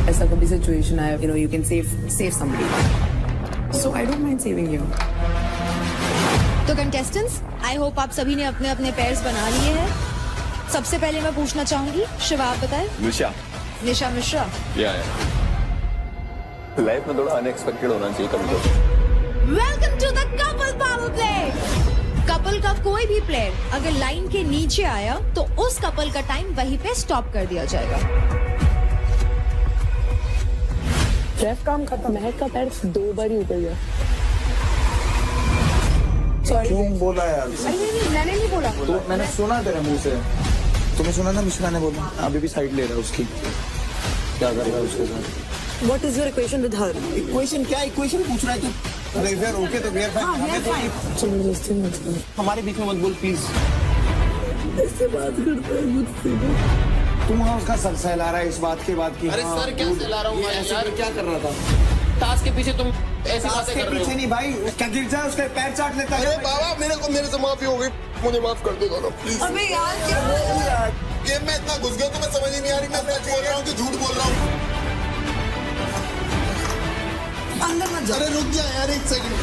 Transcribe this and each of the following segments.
ऐसा कभी सिचुएशन आया, you can save somebody. So I don't mind saving you. तो कंटेस्टेंट्स, आई होप आप सभी ने अपने अपने पेयर्स बना लिए हैं। सबसे पहले मैं पूछना चाहूंगी, शिव आप बताएं। निशा मिश्रा। लाइफ में थोड़ा अनएक्सपेक्टेड होना चाहिए कभी कभी। Welcome to the couple power play. Couple का कोई भी प्लेयर अगर लाइन के नीचे आया तो उस कपल का टाइम वहीं पे स्टॉप कर दिया जाएगा। रेफ काम खत्म। महक का पैर 2 बार ही ऊपर गया। क्यों बोला यार? नहीं, मैंने नहीं बोला। तो मैंने सुना तेरे मुंह से। तुम्हें सुना ना मिश्रा ने बोला? अभी भी साइड ले रहा है उसकी। क्या कर रहा है उसके साथ? What is your equation with her? Equation क्या इक्वेशन पूछ रहा है तू? अरे यार ओके तो यार हमारे बीच में मत बोल प्लीज। ऐसे बात करता है मुझसे। तुम वहाँ उसका सर सहला रहा है इस बात के बाद की। अरे सर क्या सहला रहा हूँ यार? क्या कर रहा था? टास्क के पीछे तुम ऐसी बातें कर रहे हो। पीछे नहीं भाई, क्या गिर जाए उसके पैर चाट लेता है। अरे बाबा मेरे से माफी हो गई, मुझे माफ कर दे दोनों प्लीज। अबे यार क्या गेम में इतना घुस गया तुम्हें समझ ही नहीं आ रही मैं सच बोल रहा हूँ कि झूठ बोल रहा हूँ। अंदर मत जा। अरे रुक जा यार 1 सेकंड।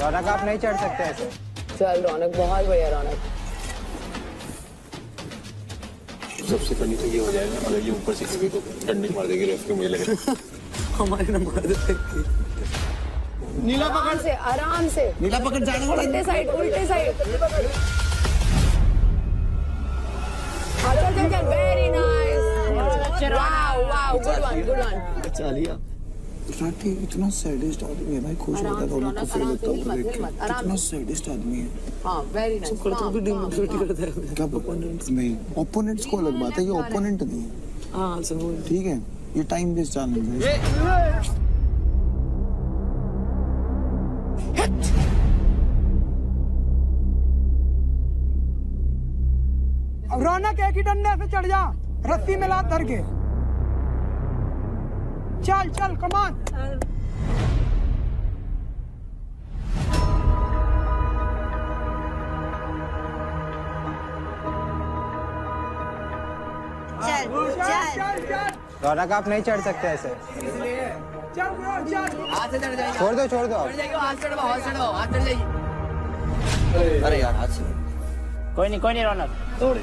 रौनक आप नहीं चढ़ सकते ऐसे। चल रौनक, बहुत बढ़िया रौनक। सबसे फनी तो ये हो जाएगा अगर ये ऊपर से किसी को डंडी मार देगी रेफ को, मुझे लग रहा है हमारे ना मार देते। नीला पकड़ आराम से नीला पकड़ जाने वाला। उल्टे साइड अच्छा very nice. Wow good one. चालिया राठी इतना सैडिस्ट आदमी है भाई, खुश होता है दोनों को फील होता है देख के। इतना सैडिस्ट आदमी है। हां वेरी नाइस। करता भी डिमोटिवेट करता है। क्या ओपोनेंट्स नहीं, ओपोनेंट्स को अलग बात है, ये ओपोनेंट नहीं है। हां सुनो ठीक है, ये टाइम वेस्ट चैलेंज है। अब रौनक एक ही डंडे से चढ़ जा, रस्सी में लात धर के। चल कमान। चल। रौनक आप नहीं चढ़ सकते ऐसे। हाथ से चढ़ जाएगा। छोड़ दो हाथ चढ़ जाएगी। अरे यार हाथ से कोई नहीं रौनक तोड़।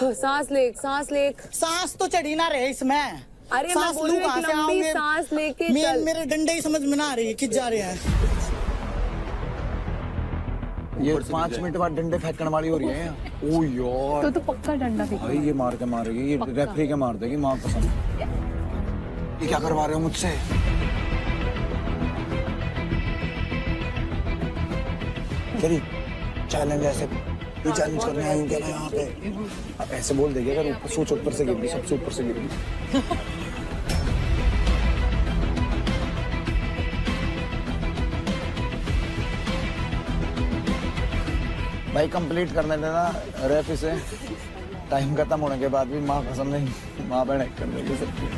सांस ले। सांस तो चढ़ी ना रहे इसमें। अरे मैं बोल रही हूँ लंबी सांस लेके चल। मेरे डंडे ही समझ में ना आ रही है, किस जा रहे हैं। ये 5 मिनट बाद डंडे फेंकने वाली हो रही है। ओ यार तो पक्का डंडा फेंक। भाई ये मार के मारेगी, ये रेफरी के मार देगी माँ कसम। ये क्या करवा रहे हो मुझसे? चैलेंज ऐसे ये चैलेंज करने आई हूँ क्या मैं यहाँ पे? आप ऐसे बोल देंगे अगर ऊपर सोच ऊपर से गिर गई, सबसे ऊपर से गिर गई। भाई कंप्लीट करने देना रेफ इसे। टाइम खत्म होने के बाद भी माँ कसम नहीं, माँ बहन एक करने दे सकती है।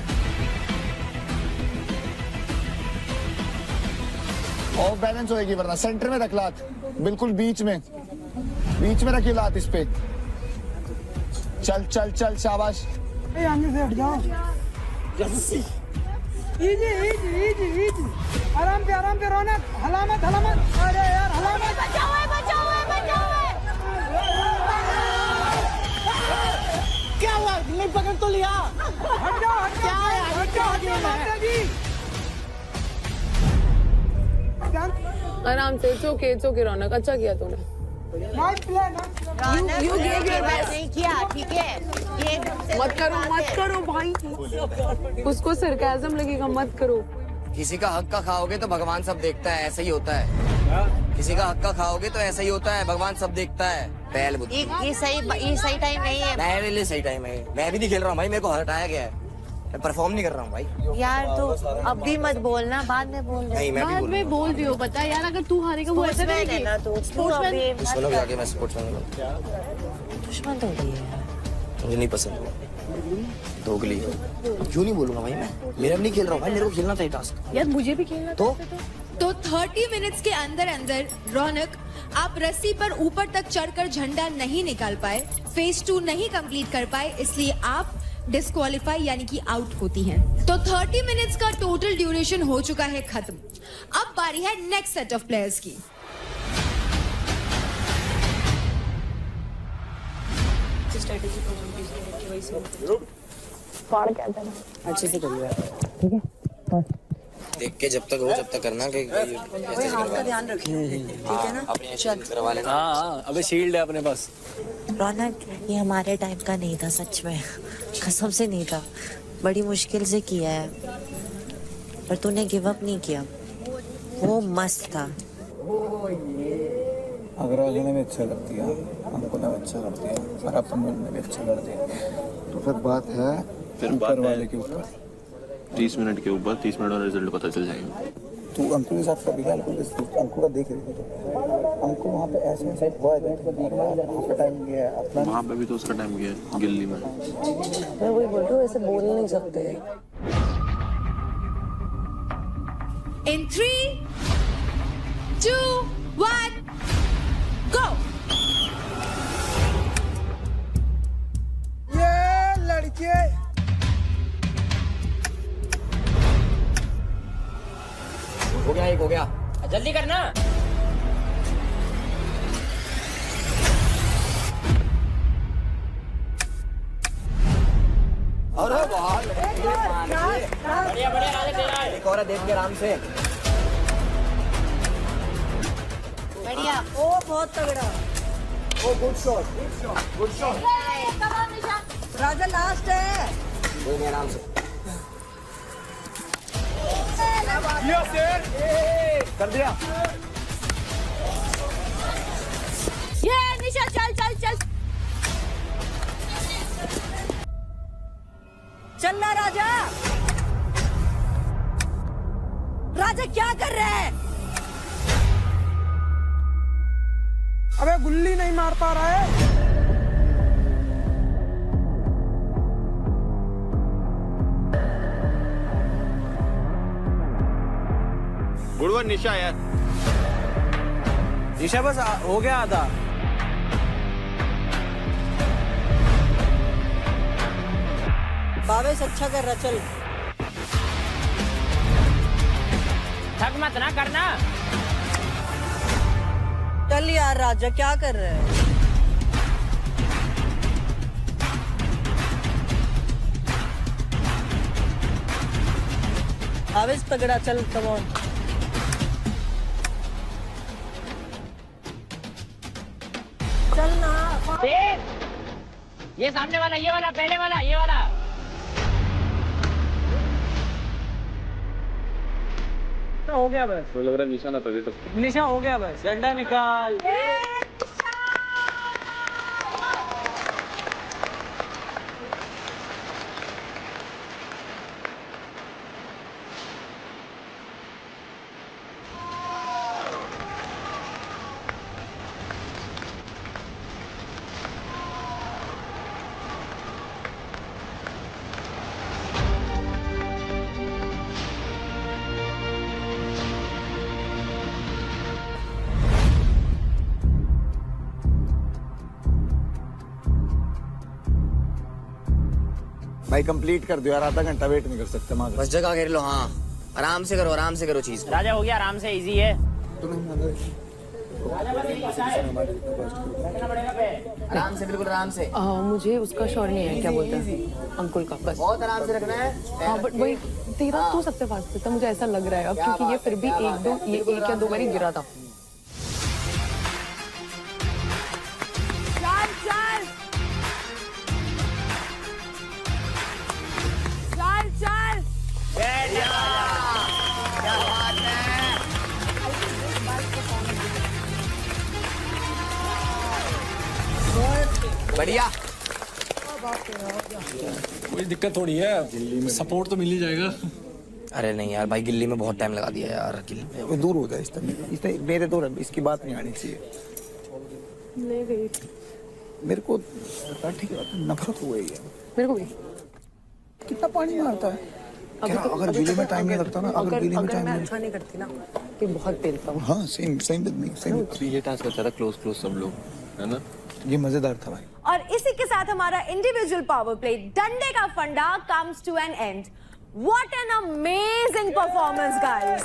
और बैलेंस होएगी वरना सेंटर में रख लात, बिल्कुल बीच में रखी लात इस पे। चल शाबाश। आगे से हट जाओ। इजी। आराम पे रौनक। हला मत। अरे यार हला मत। बचाओ। क्या हुआ? नहीं पकड़ तो लिया। हट जाओ। क्या है? हट जाओ। आराम से। इट्स ओके रौनक, अच्छा किया तूने। Nice play. You gave your best. नहीं किया, ठीक है। ये मत करो भाई। उसको सरकाज़म लगेगा, मत करो। किसी का हक का खाओगे तो भगवान सब देखता है, ऐसा ही होता है। किसी का हक का खाओगे तो ऐसा ही होता है, भगवान सब देखता है। पहल बुद्धि। ये सही टाइम नहीं है। मेरे लिए सही टाइम है। मैं भी नहीं खेल रहा हूँ भाई, मेरे को हटाया गया है। मैं परफॉर्म नहीं कर रहा हूँ भाई। यार तो अब भी मत बोलना, बाद में बोल नहीं मैं भी बोलूँगा। बोल दियो, बता यार अगर तू हारेगा वो ऐसा है ना। तो सुनो भी आगे मैं स्पोर्ट्समैन हूँ। दुश्मन तो है यार। मुझे नहीं पसंद दोगली। क्यों नहीं बोलूंगा भाई, मैं मेरा भी नहीं खेल रहा हूँ भाई, मेरे को खेलना था ये टास्क। यार मुझे भी खेलना तो तो 30 मिनट्स के अंदर अंदर रौनक, आप रस्सी पर ऊपर तक चढ़कर झंडा नहीं निकाल पाए, फेज 2 नहीं कंप्लीट कर पाए, इसलिए आप डिस्क्वालीफाई यानी कि आउट होती हैं। तो 30 मिनट्स का टोटल ड्यूरेशन हो चुका है खत्म। अब बारी है नेक्स्ट सेट ऑफ प्लेयर्स की। अच्छे से करिए। देख के जब तक हो जब तक करना कि हाथ का ध्यान रखिए, ठीक है ना? अपने करवा लेना। हाँ अबे शील्ड है अपने पास। रौनक, ये हमारे टाइम का नहीं था, सच में कसम से नहीं था। बड़ी मुश्किल से किया है, पर तूने गिव अप नहीं किया, वो मस्त था। अगर अली ने भी अच्छा कर दिया, हमको ने भी अच्छा कर दिया और अपन ने भी अच्छा कर दिया, तो फिर बात है ऊपर वाले के ऊपर। 30 मिनट के ऊपर 30 मिनट और रिजल्ट पता चल जाएगा। तू अंकुल के साथ कभी अंकुल का देख रही थी, अंकुल वहाँ पे ऐसे ऐसे हुआ है तो देखना वहाँ पे टाइम गया है अपना। वहाँ पे भी तो उसका टाइम गया है गिल्ली में। मैं वही बोल रही हूँ, ऐसे बोल नहीं सकते। In 3, 2, 1, go! ये लड़के हो गया, एक हो गया। जल्दी करना। अरे बहुत बढ़िया बढ़िया राजा तेरा है। एक और है, देख के आराम से। बढ़िया। ओ बहुत तगड़ा। ओ गुड शॉट। राजा लास्ट है। देख के आराम से। कर दिया। ये निशा, चल चल चल। चलना राजा। राजा क्या कर रहे हैं? अबे गुल्ली नहीं मार पा रहा है। गुड वन निशा यार। निशा बस हो गया आधा। बावेश अच्छा कर रहा, चल। थक मत ना करना। चल यार राजा, क्या कर रहे हैं? बावेश तगड़ा, चल कम ऑन। चल ना। ये सामने वाला, ये वाला, पहले वाला, ये वाला। हो गया बस। तो लग रहा है निशाना था तो। निशा हो गया बस। झंडा निकाल। भाई कंप्लीट कर दो यार, आधा घंटा वेट नहीं कर सकते माँ। बस जगह घेर लो। हाँ आराम से करो चीज। राजा हो गया, आराम से, इजी है। आराम से, बिल्कुल आराम से। मुझे उसका श्योर नहीं है, क्या बोलते हैं अंकुल का, बस। बहुत आराम से रखना है। हाँ बट वही तेरा तो सबसे फास्ट था, मुझे ऐसा लग रहा है अब, क्योंकि ये फिर भी एक या दो बारी गिरा था। बढ़िया। कोई दिक्कत थोड़ी है, सपोर्ट तो मिल ही जाएगा। अरे नहीं यार भाई, गिल्ली में बहुत टाइम लगा दिया यार। गिल्ली में वो दूर हो जाए इस मेरे तो इसकी बात नहीं आनी चाहिए। ले गई मेरे को ठीक है, नफरत हो गई है मेरे को भी। कितना पानी मारता है। अगर बिजली में टाइम नहीं लगता ना, अगर बिजली में टाइम मैं अच्छा नहीं करती ना, के बहुत पेलता हूँ। हाँ same same with me same. तो ये टास्क अच्छा था, क्लोज क्लोज सब लोग, है ना? ये मजेदार था भाई। और इसी के साथ हमारा इंडिविजुअल पावर प्ले डंडे का फंडा comes to an end. What an amazing performance guys.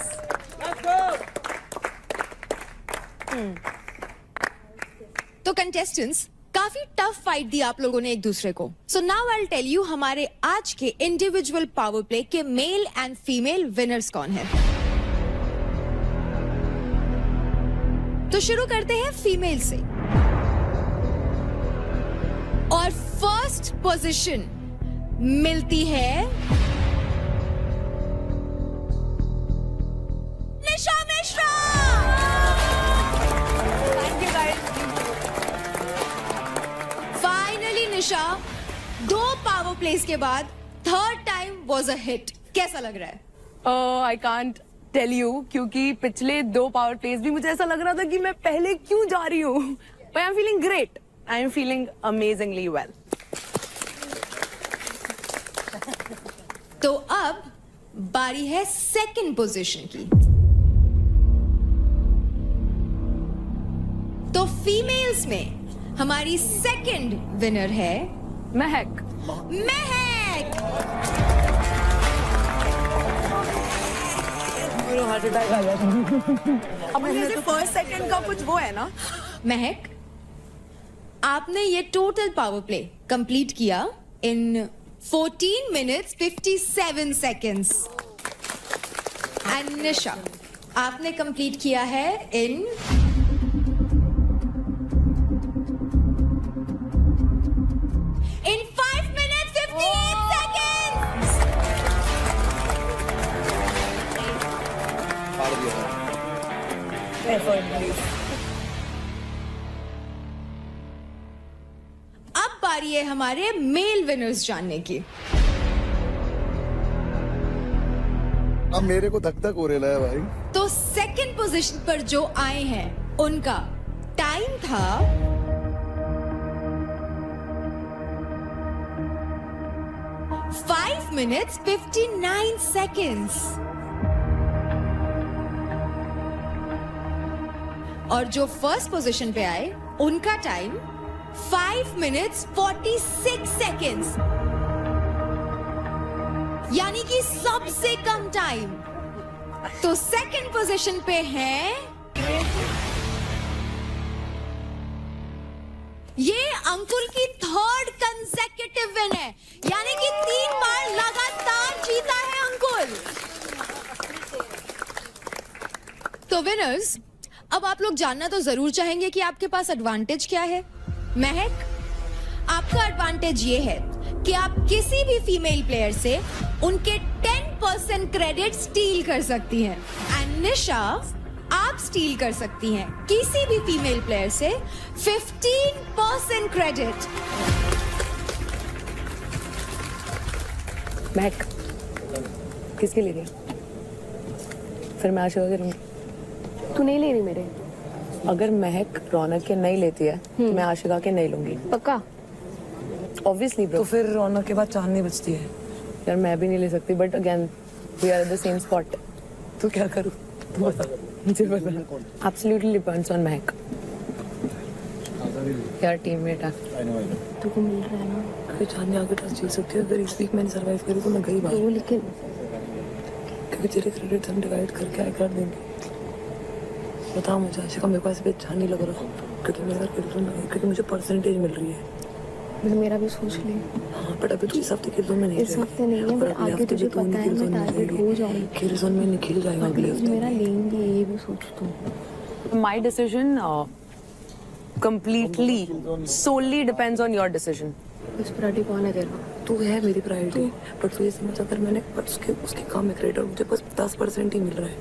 तो कंटेस्टेंट्स, काफी टफ फाइट दी आप लोगों ने एक दूसरे को। So now I will tell you हमारे आज के इंडिविजुअल पावर प्ले के मेल एंड फीमेल विनर्स कौन है। तो शुरू करते हैं फीमेल से। और फर्स्ट पोजीशन मिलती है Nisha Mishra. Thank you guys. Finally Nisha, 2 power place के बाद third time was a hit. कैसा लग रहा है? आई कांट टेल यू, क्योंकि पिछले 2 पावर प्लेस भी मुझे ऐसा लग रहा था कि मैं पहले क्यों जा रही हूँ। But I am feeling great, I am feeling amazingly well. तो अब बारी है सेकंड पोजीशन की। तो फीमेल्स में हमारी सेकंड विनर है महक। महक। हार्ट अटैक आ गया। अब मुझे फर्स्ट सेकंड का कुछ वो है ना। महक, आपने ये टोटल पावर प्ले कंप्लीट किया इन 14 minutes 57 seconds। एंड निशा, आपने कंप्लीट किया है इन 5 minutes 58 seconds। अब बारी है हमारे मेल विनर्स जानने की। अब मेरे को धक धक हो रहा है भाई। तो सेकंड पोजीशन पर जो आए हैं उनका टाइम था 5 minutes 59 seconds। और जो फर्स्ट पोजीशन पे आए उनका टाइम 5 minutes 46 seconds, यानी कि सबसे कम टाइम। तो सेकंड पोजीशन पे है ये अंकुल की थर्ड कंसेक्यूटिव विन है, यानी कि 3 बार लगातार जीता है अंकुल। तो विनर्स, अब आप लोग जानना तो जरूर चाहेंगे कि आपके पास एडवांटेज क्या है। महक, आपका एडवांटेज ये है कि आप किसी भी फीमेल प्लेयर से उनके 10% क्रेडिट स्टील कर सकती हैं। एंड निशा, आप स्टील कर सकती हैं किसी भी फीमेल प्लेयर से 15% क्रेडिट। महक, किसके ले रही है? फिर मैं आशिका के लूंगी। तू नहीं ले रही मेरे? अगर महक रौनक के नहीं लेती है तो मैं आशिका के नहीं लूंगी। पक्का? Obviously bro. तो फिर रौनक के बाद चांदनी बचती है। यार मैं भी नहीं ले सकती, but again we are at the same spot. तो क्या करूं? तू बता, मुझे बता। एब्सोल्युटली डिपेंड्स ऑन महक। यार टीममेट है। तुमको मिल रहा है ना? अगर चांदनी आगे टच जीत सकती है, अगर इस वीक मैंने सर्वाइव करी तो मैं गई बात। लेकिन क्योंकि तेरे क्रेडिट हम डिवाइड करके आए कर देंगे। बता मुझे आशिका, मेरे को ऐसे भी अच्छा नहीं लग रहा क्योंकि मेरा क्योंकि मुझे परसेंटेज मिल रही है। मेरा भी सोच ले। हाँ, बट अभी तो इस हफ्ते किल जोन में नहीं। इस हफ्ते नहीं है, पर आगे तुझे पता है मैं टारगेट हो जाऊंगी। किल जोन में निकल जाएगा अगले हफ्ते। मेरा लेंगे, ये भी सोच तू। My decision completely solely depends on your decision। इस प्रायोरिटी कौन है तेरा? तू है मेरी प्रायोरिटी, बट तू ये समझ, अगर मैंने उसके काम में क्रेडिट और मुझे बस 10% ही मिल रहा है,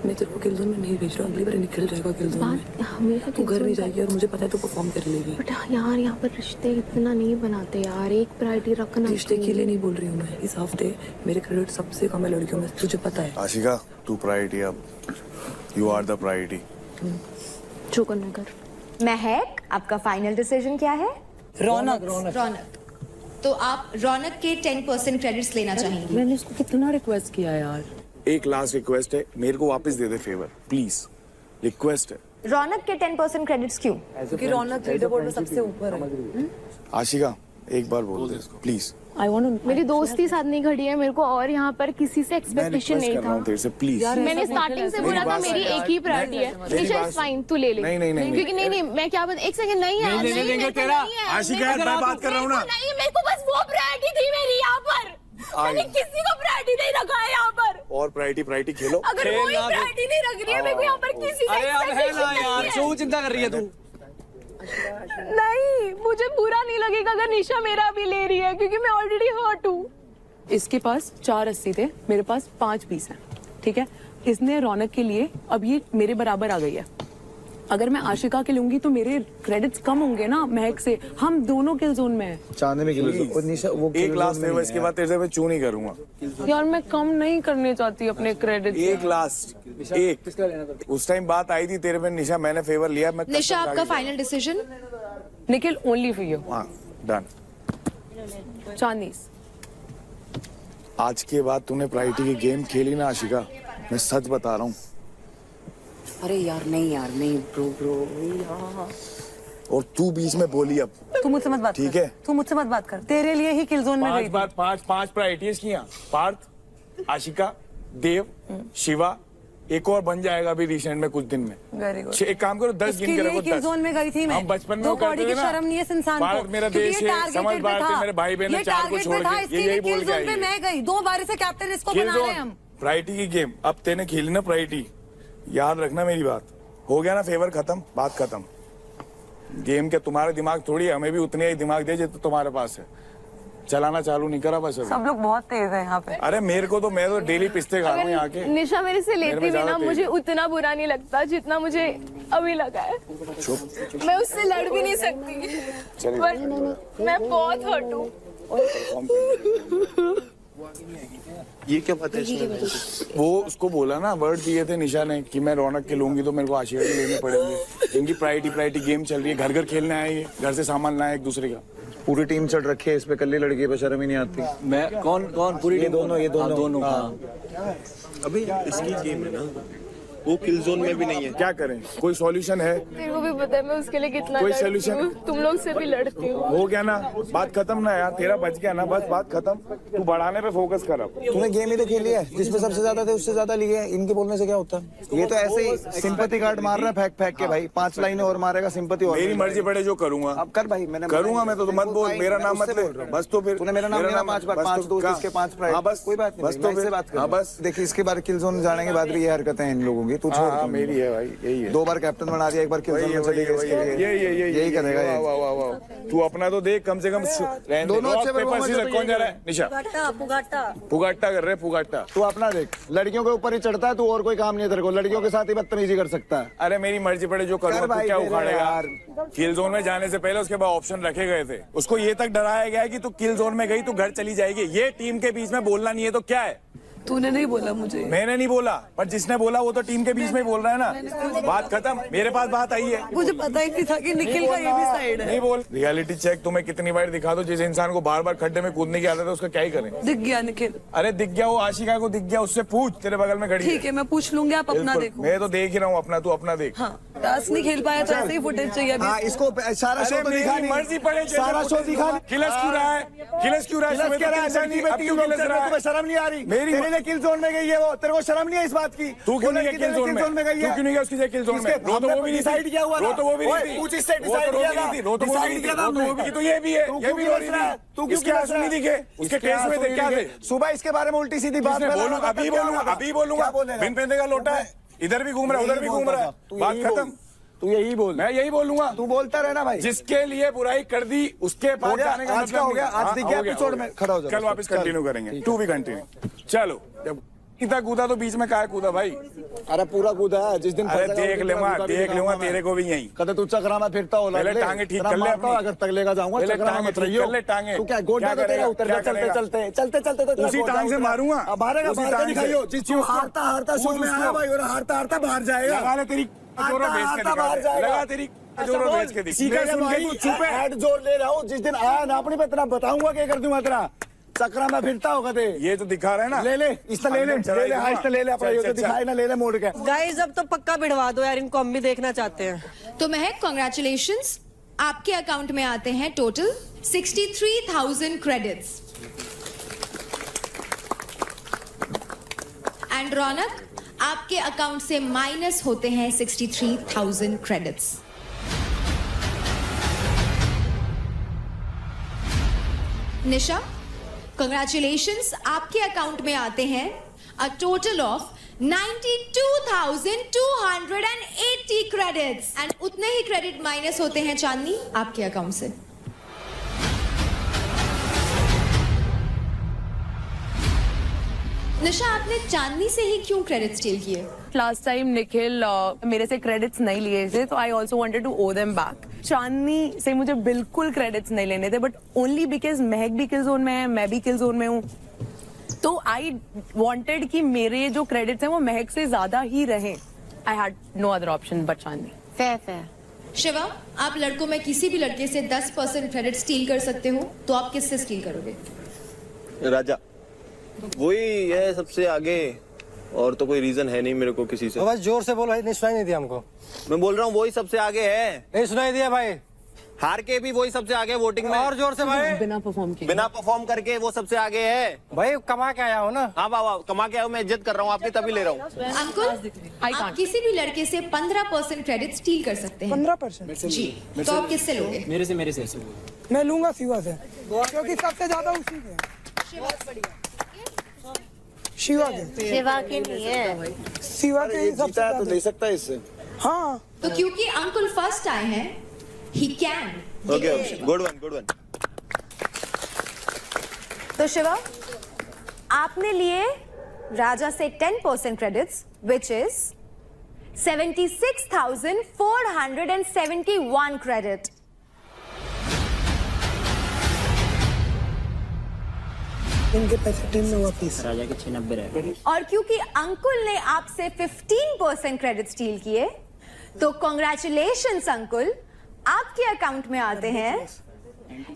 मैं तेरे को किल जोन में नहीं भेज रहा। अगली बार निकल जाएगा किल जोन में, तू घर नहीं जाएगी और मुझे पता है तू परफॉर्म कर लेगी। बट यार यहाँ पर रिश्ते इतना नहीं बनाते यार, एक प्रायोरिटी रखना। रिश्ते के लिए नहीं बोल रही हूँ मैं। इस हफ्ते मेरे क्रेडिट सबसे कम है लड़कियों में, तुझे पता है। आशिका, तू प्रायोरिटी, अब यू आर द प्रायोरिटी। जो करना कर। महक, आपका फाइनल डिसीजन क्या है? रौनक। रौनक, तो आप रौनक के 10% क्रेडिट्स लेना चाहेंगी? मैंने इसको कितना रिक्वेस्ट किया यार। एक लास्ट रिक्वेस्ट है, मेरे को वापस दे दे फेवर प्लीज, रिक्वेस्ट है। रौनक के 10% क्रेडिट्स क्यों? क्योंकि रौनक लीडर बोर्ड में सबसे ऊपर है। आशिका एक बार बोल दे प्लीज। आई वांट मेरी दोस्ती साथ नहीं खड़ी है मेरे को, और यहाँ पर किसी से एक्सपेक्टेशन नहीं था। तेरे से प्लीज। मैंने स्टार्टिंग से बोला था मेरी एक ही प्रायोरिटी है। निशा इज फाइन, तू ले ले। नहीं क्योंकि नहीं मैं क्या बता, एक सेकंड नहीं है, नहीं देंगे तेरा। आशिका यार मैं बात कर रहा हूँ ना। नहीं मेरे को बस वो प्रायोरिटी थी मेरी यहाँ पर, मैंने किसी को प्रायोरिटी नहीं रखा है यहाँ पर। और प्रायोरिटी खेलो। अगर वो प्रायोरिटी नहीं रख रही है मेरे को यहाँ पर किसी से एक्सपेक्टेशन नहीं है। क्यों चिंता कर रही है तू? नहीं मुझे बुरा नहीं लगेगा अगर निशा मेरा भी ले रही है, क्योंकि मैं ऑलरेडी हर्ट हूँ। इसके पास 4 80 थे, मेरे पास 5 पीस हैं, ठीक है। इसने रौनक के लिए अब ये मेरे बराबर आ गई है। अगर मैं आशिका के लूंगी तो मेरे क्रेडिट्स कम होंगे ना महक से। हम दोनों किल जोन में हैं। चांदनी में किल निशा वो एक लास्ट फेवर, इसके बाद तेरे से मैं चू नहीं करूंगा यार मैं कम नहीं करने चाहती अपने क्रेडिट। एक लास्ट एक उस टाइम बात आई थी तेरे पे निशा, मैंने फेवर लिया। मैं निशा आपका final decision? Nikhil only for you. हाँ डन। चांदनीस आज के बाद तूने प्रायोरिटी की गेम खेली ना आशिका, मैं सच बता रहा हूँ। अरे यार नहीं ब्रो और तू बीच में बोली अब। तू मुझसे मत बात ठीक कर। है। तू मुझसे मत बात कर, तेरे लिए ही किल जोन में गई थी। पांच प्रायोरिटीज की हैं। पार्थ, आशिका, देव, शिवा, एक और बन जाएगा अभी रिसेंट में कुछ दिन में। Very good. एक काम करो 10 गिन के रखो। किल जोन में गई थी मैं। हम बचपन में तो वो करते बॉडी थे की ना। शर्म नहीं है इस इंसान को। भारत मेरा क्योंकि देश ये है, टारगेटेड समझ पे बात था। है, मेरे भाई बहन ये चार को टारगेट छोड़ पे था, के इसके यही लिए बोल किल के जोन पे आई मैं गई। 2 बार से कैप्टन इसको बना रहे हम। प्रायोरिटी की गेम अब तेने खेली ना प्रायोरिटी, याद रखना मेरी बात। हो गया ना फेवर खत्म, बात खत्म। गेम के तुम्हारे दिमाग थोड़ी है, हमें भी उतने ही दिमाग दे जितना तुम्हारे पास है। चलाना चालू नहीं करा बस अभी। सब लोग बहुत तेज है यहाँ पे। अरे मेरे को तो, मैं तो डेली पिस्ते खा रहा हूँ यहाँ के। निशा मेरे से मेरे में लेती भी ज्यादा ना तेज मुझे है। उतना बुरा नहीं लगता जितना मुझे अभी लगा है। मैं उससे लड़ भी नहीं सकती, पर मैं बहुत हर्ट हूँ। ये क्या पता है? वो उसको बोला ना, वर्ड दिए थे निशा ने कि मैं रौनक के लूंगी तो मेरे को आशिका के लेने पड़ेंगे। इनकी प्रायोरिटी गेम चल रही है, घर घर खेलने आए ये, घर से सामान लाए एक दूसरे का। पूरी टीम चढ़ रखी है इस पे, कल्ली लड़की पे शर्म ही नहीं आती। मैं कौन पूरी ये दोनों अभी इसकी गेम है ना, वो किल जोन में भी नहीं है। क्या करें, कोई सॉल्यूशन है? तेरे को भी पता है मैं उसके लिए कितना कोई लड़ती solution? हूँ। तुम लोग से भी लड़ती हूँ। हो गया ना, बात खत्म ना यार, तेरा बच गया ना, बस बात खत्म। तू बढ़ाने पे फोकस कर अब। तूने गेम ही तो खेली है, जिसमें सबसे ज्यादा थे उससे ज्यादा लिए। इनके बोलने से क्या होता है? ये तो ऐसे ही सिंपैथी कार्ड मार रहा है फेंक के भाई। 5 लाइनें और मारेगा सिंपैथी और। मेरी मर्जी पड़े जो करूंगा। अब कर भाई, मैंने करूंगा मैं तो मत बोल, मेरा नाम मत ले बस। तो फिर तूने मेरा नाम लिया 5 बार, 5 दोस्त इसके 5 प्राइस। हाँ बस, कोई बात नहीं, बस तो इससे फिर बात कर। हाँ बस, देखिए इसके बारे किल जोन जाने के बाद भी ये हरकतें हैं इन लोगों की। तू छोड़, हाँ मेरी है भाई, यही है। 2 बार कैप्टन बना दिया, एक बार किल जोन में चली गई। यही करेगा ये। वाह वाह वाह, तू अपना तो देख कम से कम। दोनों अच्छे पेपर सीजर कौन जा रहा है? निशा पुगाट्टा कर रहे, पुगाट्टा। तू अपना देख, लड़कियों के ऊपर ही चढ़ता है तू, और कोई काम नहीं है तेरे को। लड़कियों के साथ ही बदतमीजी कर सकता है। अरे मेरी मर्जी पड़े जो करूँ, तू क्या उखाड़ेगा यार? किल जोन में जाने से पहले उसके बाद ऑप्शन रखे गए थे। उसको ये तक डराया गया है कि तू किल जोन में गई तो घर चली जाएगी। ये टीम के बीच में बोलना नहीं है तो क्या है? तूने नहीं बोला मुझे। मैंने नहीं बोला, पर जिसने बोला वो तो टीम के बीच में ही बोल रहा है ना। बात खत्म, मेरे पास बात आई है। मुझे पता ही नहीं था कि निखिल का ये भी साइड है। नहीं बोल। रियलिटी चेक तुम्हें कितनी बार दिखा दो, जिस इंसान को बार बार खड्डे में कूदने की आदत है उसका क्या ही करें। दिख गया निखिल। अरे दिख गया, वो आशिका को दिख गया, उससे पूछ, तेरे बगल में खड़ी ठीक है मैं पूछ लूंगी, आप अपना देखो। मैं तो देख ही रहा हूँ अपना, तू अपना देख। हाँ टास्क नहीं खेल पाया तो ऐसे ही फुटेज चाहिए अभी। हाँ, इसको सारा शो तो दिखा नहीं। मर्जी पड़े, सारा शो दिखा। खिलस क्यों रहा है? खिलस क्यों रहा है? तुम्हें शर्म नहीं आ रही? मेरी तेरे लिए किल जोन में गई है वो, तेरे को शर्म नहीं है इस बात की? तू क्यों नहीं है किल जोन में गई है? तू क्यों नहीं है उसकी किल जोन में? रो तो वो भी डिसाइड किया हुआ, रो तो वो भी नहीं थी। पूछ इससे डिसाइड किया था। रो तो वो भी नहीं थी, तो ये भी है, ये भी रो रही है। तू क्यों इसके आंसू नहीं दिखे? उसके केस में थे, क्या थे? सुबह इसके बारे में उल्टी सीधी बात बोलूं, अभी बोलूंगा। बिन पेंदे का लोटा है, इधर भी घूम रहा है, उधर भी घूम रहा है। बात खत्म। तू यही बोल। मैं यही बोलूंगा। तू बोलता रहना भाई। जिसके लिए बुराई कर दी उसके पास जाने का आज का हो गया, आज दिख गया एपिसोड में। खड़ा हो जा, कल वापस कंटिन्यू करेंगे, टू भी कंटिन्यू। चलो, जब इतना कूदा तो बीच में कहा कूदा भाई? अरे पूरा कूदा है जिस दिन। अरे देख लूंगा तेरे को भी यहीं। कदे तू चक्रा में फिरता हो, पहले टांगे ठीक कर ले अपनी। अगर तगले का जाऊंगा चक्रा में मत रहियो। कर ले टांगे। तू क्या गोड्डा तो तेरा उतर जा, चलते तो उसी टांग से मारूंगा। अब हारेगा, बाहर का दिखाइयो। जिस हारता शो में आया भाई, और हारता बाहर जाएगा। लगा ले तेरी जोरों बेच के दिखा, लगा तेरी जोरों बेच के दिखा। ऐड जोर ले रहा हूँ, जिस दिन आया ना अपनी पे तेरा बताऊंगा क्या कर दूंगा तेरा। चक्रा में फिरता होगा ते ये तो दिखा रहा है ना, ले ले इसने ले ले ले ले हाँ इसने ले ले अपना ये तो दिखाए ना ले ले मोड़ के गाइस अब तो पक्का भिड़वा दो यार, इनको हम भी देखना चाहते हैं। तो महक कॉन्ग्रेचुलेशंस, आपके अकाउंट में आते हैं टोटल 63,000 क्रेडिट्स। एंड रौनक, आपके अकाउंट से माइनस होते हैं 63,000 क्रेडिट्स। निशा, कंग्रेचुलेशंस, आपके अकाउंट में आते हैं a total of 92,280 credits and उतने ही क्रेडिट माइनस होते हैं चांदनी आपके अकाउंट से। निशा, आपने चांदनी से ही क्यों क्रेडिट स्टील किए? लास्ट टाइम निखिल मेरे से क्रेडिट्स नहीं लिए थे, तो I also wanted to owe them back. Chandni से मुझे बिल्कुल क्रेडिट्स नहीं लेने थे, बट ओनली बिकॉज महक भी किल जोन में है, मैं भी किल जोन में हूँ, तो आई वांटेड कि मेरे जो क्रेडिट्स हैं वो महक से ज्यादा ही रहें। I had no other option but Chandni. Fair. Shiva, आप लड़कों में किसी भी लड़के से 10% क्रेडिट स्टील कर सकते हो, तो आप किससे स्टील करोगे? राजा वही है सबसे आगे, और तो कोई रीजन है नहीं मेरे को किसी से। बस जोर से बोल भाई, नहीं सुनाई नहीं दिया हमको। मैं बोल रहा हूँ वही सबसे आगे है। नहीं सुनाई दिया भाई। हार के भी वही सबसे आगे वोटिंग में। और जोर से भाई। बिना परफॉर्म करके वो सबसे आगे है भाई, कमा के आया हो ना। हाँ बाबा, कमा के आया हूँ, मैं इज्जत कर रहा हूँ आपकी, तभी ले रहा हूँ। अंकुल, आप किसी भी लड़के से 15% क्रेडिट स्टील कर सकते हैं। 15% जी, तो आप किससे लोगे? मेरे से मैं लूंगा शिवा से, क्योंकि सबसे ज्यादा उसी के। शिवा के नहीं है, शिवा के ही सबसे जीता है तो ज्यादा। ले सकता है इससे। हाँ तो क्योंकि अंकुल फर्स्ट आए हैं, he can. Okay, good one. तो शिवा, आपने लिए राजा से 10% क्रेडिट्स, विच इज 76,471 क्रेडिट। इनके पैसे टीम में वापिस। राजा के 96 रहे। और क्योंकि अंकुल ने आपसे 15% क्रेडिट स्टील किए, तो कॉन्ग्रेचुलेशंस अंकुल, आपके अकाउंट में आते हैं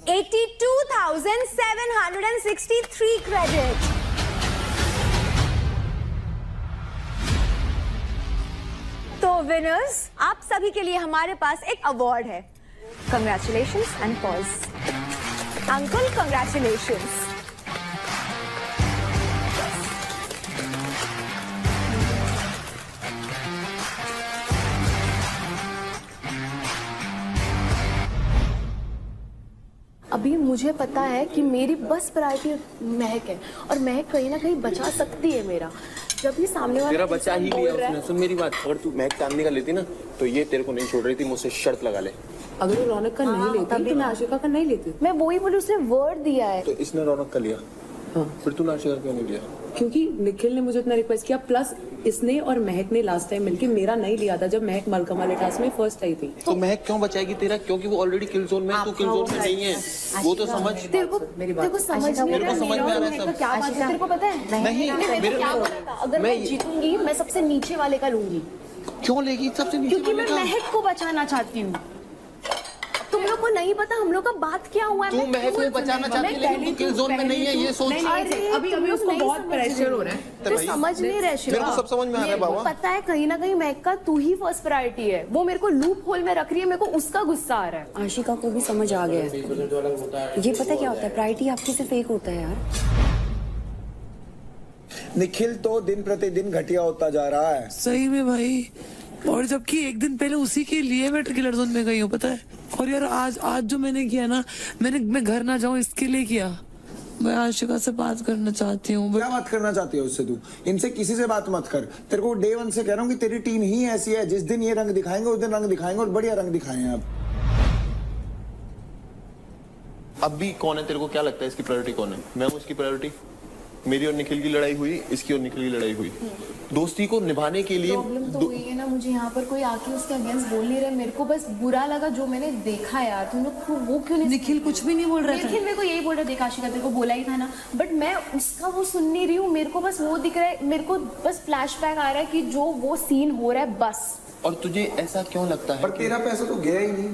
82,763 क्रेडिट। तो विनर्स, आप सभी के लिए हमारे पास एक अवार्ड है। Congratulations and pause. Ankul, congratulations. अभी मुझे पता है कि मेरी बस प्रायोरिटी महक है, और महक कहीं ना कहीं बचा सकती है मेरा। जब ये सामने वाला तेरा बच्चा ही बोल लिया रहा है- उसने। सुन मेरी बात, अगर तू महक चांदनी का लेती ना, तो ये तेरे को नहीं छोड़ रही थी, मुझसे शर्त लगा ले। अगर वो रौनक का नहीं लेती तो मैं आशिका का नहीं लेती। मैं वही बोली, उसने वर्ड दिया है। तो इसने रौनक का लिया, फिर तू आशिका क्यों नहीं लिया? क्योंकि निखिल ने मुझे इतना रिक्वेस्ट किया, प्लस इसने और महक ने लास्ट टाइम मिलके मेरा नहीं लिया था जब महक मलका वाले टास्क में फर्स्ट आई थी। तो महक क्यों बचाएगी तेरा? क्योंकि वो ऑलरेडी किल जोन में है, तू किल जोन में नहीं है, वो तो समझ। तेरे को समझ नहीं मेरे को समझ में आ रहा है सब। क्या बात है, तेरे को पता है? नहीं, मेरे को क्या पता, अगर मैं जीतूंगी मैं सबसे नीचे वाले का लूंगी। क्यों लेगी सबसे नीचे क्योंकि मैं वाले का? महक को बचाना चाहती हूँ। तुम लोग को नहीं पता हम लोग का बात क्या हुआ है। तू महक को बचाना चाहती है, लेकिन तू किल जोन में नहीं है, ये सोच। अभी उसको बहुत प्रेशर हो रहा है, तो समझ नहीं रहे शिवा। मेरे को सब समझ में आ रहा है बाबा। पता है कहीं ना कहीं महक का तू ही फर्स्ट प्रायोरिटी है। वो मेरे को लूप होल में रख रही है, मेरे को उसका गुस्सा आ रहा है। आशिका को भी समझ आ गया है। ये पता क्या होता है, प्रायोरिटी आपकी सिर्फ एक होता है यार। निखिल तो दिन प्रतिदिन घटिया होता जा रहा है। सही में भाई, और जबकि एक दिन पहले उसी के लिए मैं किलर जोन में गई हूँ, पता है। और यार आज जो मैंने किया ना, मैं घर ना जाऊँ इसके लिए किया। मैं आशिका से बात करना चाहती हूँ। क्या बात करना चाहती है उससे? तू इनसे किसी से बात मत कर। तेरे को डे 1 से कह रहा हूँ कि तेरी टीम ही ऐसी है, जिस दिन ये रंग दिखाएंगे उस दिन रंग दिखाएंगे, और बढ़िया रंग दिखाएंगे। अब भी कौन है तेरे को क्या लगता है इसकी प्रायोरिटी कौन है? मैं हूँ इसकी प्रायोरिटी। मेरी और निखिल की लड़ाई हुई, इसकी और निखिल की लड़ाई हुई। दोस्ती को निभाने के लिए प्रॉब्लम तो हुई है ना, मुझे यहाँ पर कोई आके उसके अगेंस्ट बोल नहीं रहा। मेरे को बस बुरा लगा जो मैंने देखा यार। तुम लोग वो क्यों नहीं? निखिल कुछ भी नहीं बोल रहा था। निखिल मेरे को यही बोल रहा, देख आशिका तेरे को बोला ही था ना, बट मैं उसका वो सुन नहीं रही हूँ। मेरे को बस वो दिख रहा है, मेरे को बस फ्लैशबैक आ रहा है कि जो वो सीन हो रहा है बस। और तुझे ऐसा क्यों लगता है? पर तेरा पैसा तो गया ही नहीं।